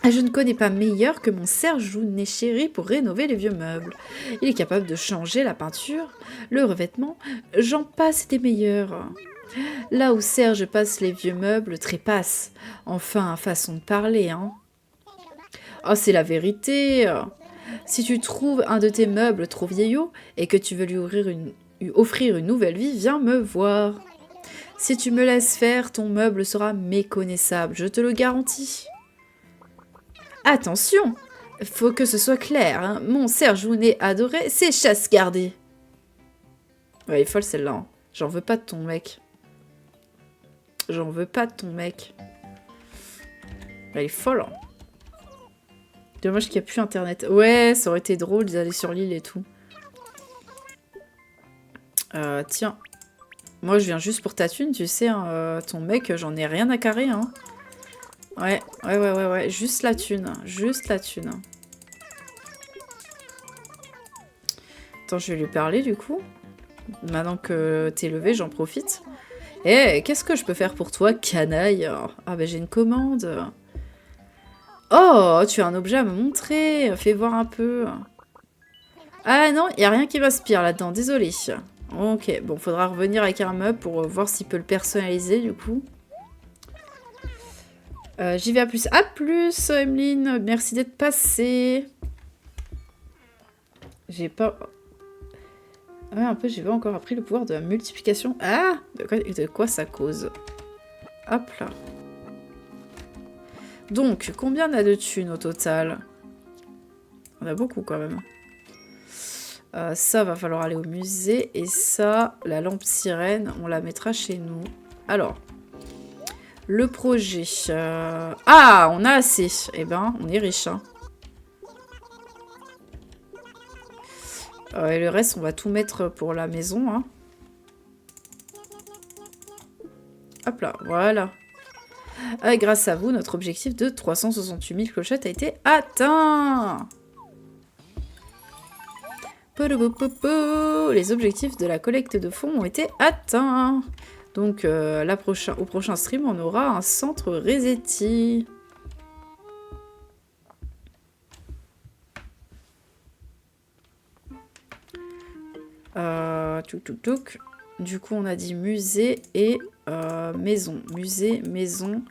Je ne connais pas meilleur que mon Serge Jounet chéri pour rénover les vieux meubles. Il est capable de changer la peinture, le revêtement, j'en passe des meilleurs. Là où Serge passe les vieux meubles, trépasse. Enfin, façon de parler, hein. Oh, c'est la vérité. Si tu trouves un de tes meubles trop vieillot et que tu veux lui offrir une nouvelle vie, viens me voir. Si tu me laisses faire, ton meuble sera méconnaissable, je te le garantis. Attention, faut que ce soit clair, hein. Mon Serge Jounet adoré, c'est chasse gardée. Ouais, elle est folle celle-là. Hein. J'en veux pas de ton mec. J'en veux pas de ton mec. Elle est folle. Hein. Dommage qu'il n'y a plus internet. Ouais, ça aurait été drôle d'aller sur l'île et tout. Tiens. Moi, je viens juste pour ta thune, tu sais. Hein, ton mec, j'en ai rien à carrer. Hein. Ouais. Juste la thune. Juste la thune. Attends, je vais lui parler du coup. Maintenant que t'es levé, j'en profite. Eh, qu'est-ce que je peux faire pour toi, canaille? Ah, ben j'ai une commande. Oh, tu as un objet à me montrer. Fais voir un peu. Ah non, il n'y a rien qui m'inspire là-dedans, désolé. Ok, bon, faudra revenir avec un meuble pour voir s'il peut le personnaliser du coup. J'y vais à plus. À plus, Emeline. Merci d'être passée. J'ai pas... Ouais, un peu, j'ai pas encore appris le pouvoir de la multiplication. Ah, de quoi ça cause? Hop là. Donc, combien on a de thunes au total? On a beaucoup quand même. Ça, va falloir aller au musée. Et ça, la lampe sirène, on la mettra chez nous. Alors, le projet. Ah, on a assez. Eh ben, on est riche. Hein. Et le reste, on va tout mettre pour la maison. Hein. Hop là, voilà. Grâce à vous, notre objectif de 368 000 clochettes a été atteint. Les objectifs de la collecte de fonds ont été atteints. Donc, au prochain stream, on aura un centre Resetti. Du coup, on a dit musée et maison. Musée, maison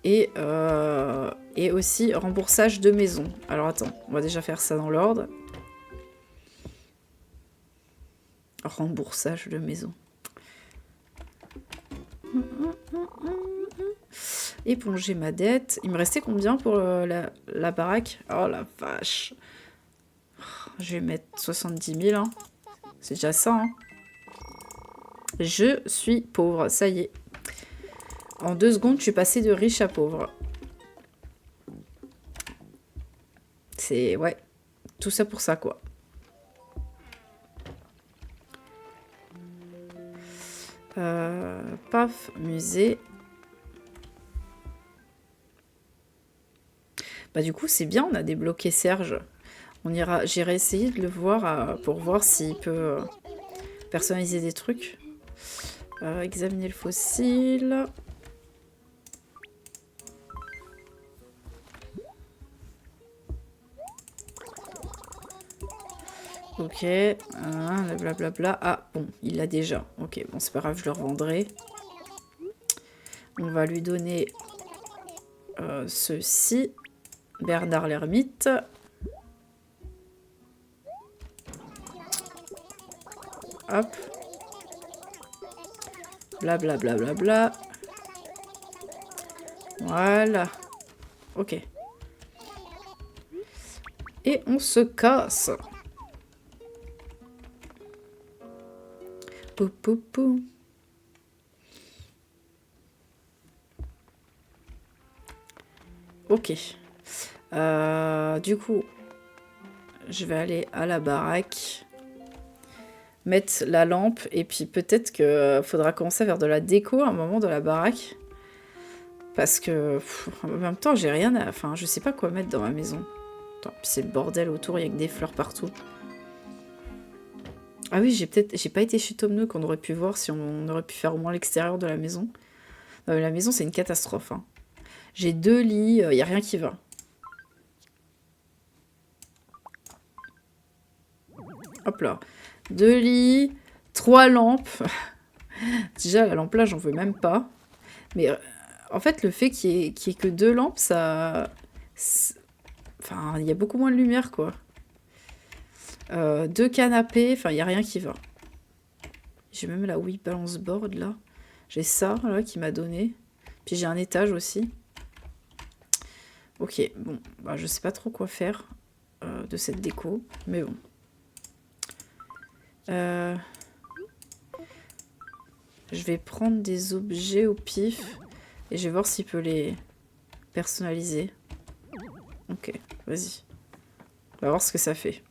et aussi remboursage de maison. Alors, attends, on va déjà faire ça dans l'ordre. Remboursage de maison. Éponger ma dette. Il me restait combien pour la baraque? Oh la vache. Je vais mettre 70 000. Hein. C'est déjà ça. Hein. Je suis pauvre. Ça y est. En 2 secondes, je suis passée de riche à pauvre. C'est... Ouais. Tout ça pour ça, quoi. Paf, musée. Bah du coup, c'est bien, on a débloqué Serge. On ira, j'irai essayer de le voir pour voir s'il peut personnaliser des trucs. Examiner le fossile. Ok, blablabla. Ah, bon, il l'a déjà. Ok, bon, c'est pas grave, je le revendrai. On va lui donner ceci. Bernard l'ermite. Hop. Blablabla. Bla, bla, bla. Voilà. Ok. Et on se casse. Pou, pou, pou. Ok. Du coup, je vais aller à la baraque, mettre la lampe, et puis peut-être que faudra commencer à faire de la déco à un moment de la baraque. Parce que, en même temps, j'ai rien à... Enfin, je sais pas quoi mettre dans ma maison. C'est le bordel autour, il y a que des fleurs partout. Ah oui, j'ai pas été chez Tom Nook, qu'on aurait pu voir si on aurait pu faire au moins l'extérieur de la maison. Non, mais la maison, c'est une catastrophe. Hein. J'ai 2 lits, il n'y a rien qui va. Hop là. 2 lits, 3 lampes. Déjà, la lampe là, j'en veux même pas. Mais en fait, le fait qu'il y ait que 2 lampes, ça... Enfin, il y a beaucoup moins de lumière, quoi. 2 canapés, enfin, il n'y a rien qui va. J'ai même la Wii Balance Board, là. J'ai ça, là, qui m'a donné. Puis j'ai un étage aussi. Ok, bon, bah, je sais pas trop quoi faire de cette déco, mais bon. Je vais prendre des objets au pif et je vais voir s'il peut les personnaliser. Ok, vas-y. On va voir ce que ça fait.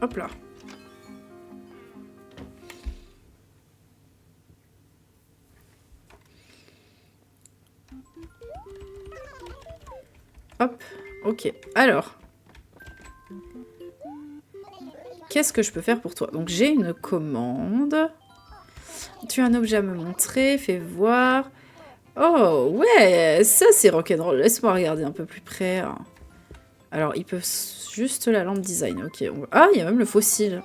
Hop là. Hop, ok. Alors, qu'est-ce que je peux faire pour toi? Donc, j'ai une commande. Tu as un objet à me montrer, fais voir. Oh, ouais, ça c'est rock'n'roll. Laisse-moi regarder un peu plus près. Alors, ils peuvent juste la lampe design. Ok. Ah, il y a même le fossile.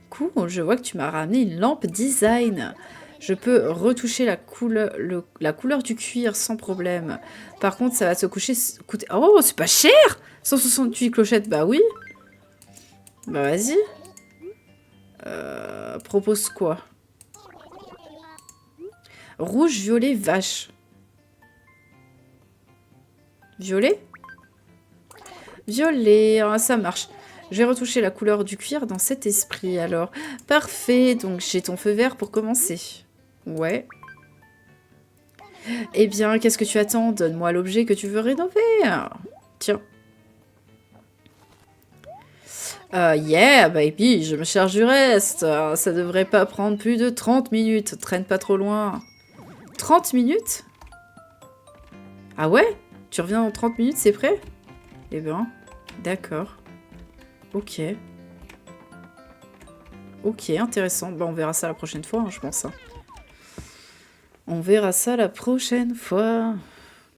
Cool, je vois que tu m'as ramené une lampe design. Je peux retoucher la couleur du cuir sans problème. Par contre, ça va te coûter... Oh, c'est pas cher 168 clochettes, bah oui. Bah vas-y. Propose quoi? Rouge, violet, vache. Violet? Violet, ça marche. Je vais retoucher la couleur du cuir dans cet esprit, alors. Parfait, donc j'ai ton feu vert pour commencer. Ouais. Eh bien, qu'est-ce que tu attends? Donne-moi l'objet que tu veux rénover. Tiens. Yeah, baby, je me charge du reste. Ça devrait pas prendre plus de 30 minutes. Traîne pas trop loin. 30 minutes? Ah ouais? Tu reviens dans 30 minutes, c'est prêt? Eh ben, d'accord. Ok. Ok, intéressant. Bah, on verra ça la prochaine fois, hein, je pense. Hein. On verra ça la prochaine fois.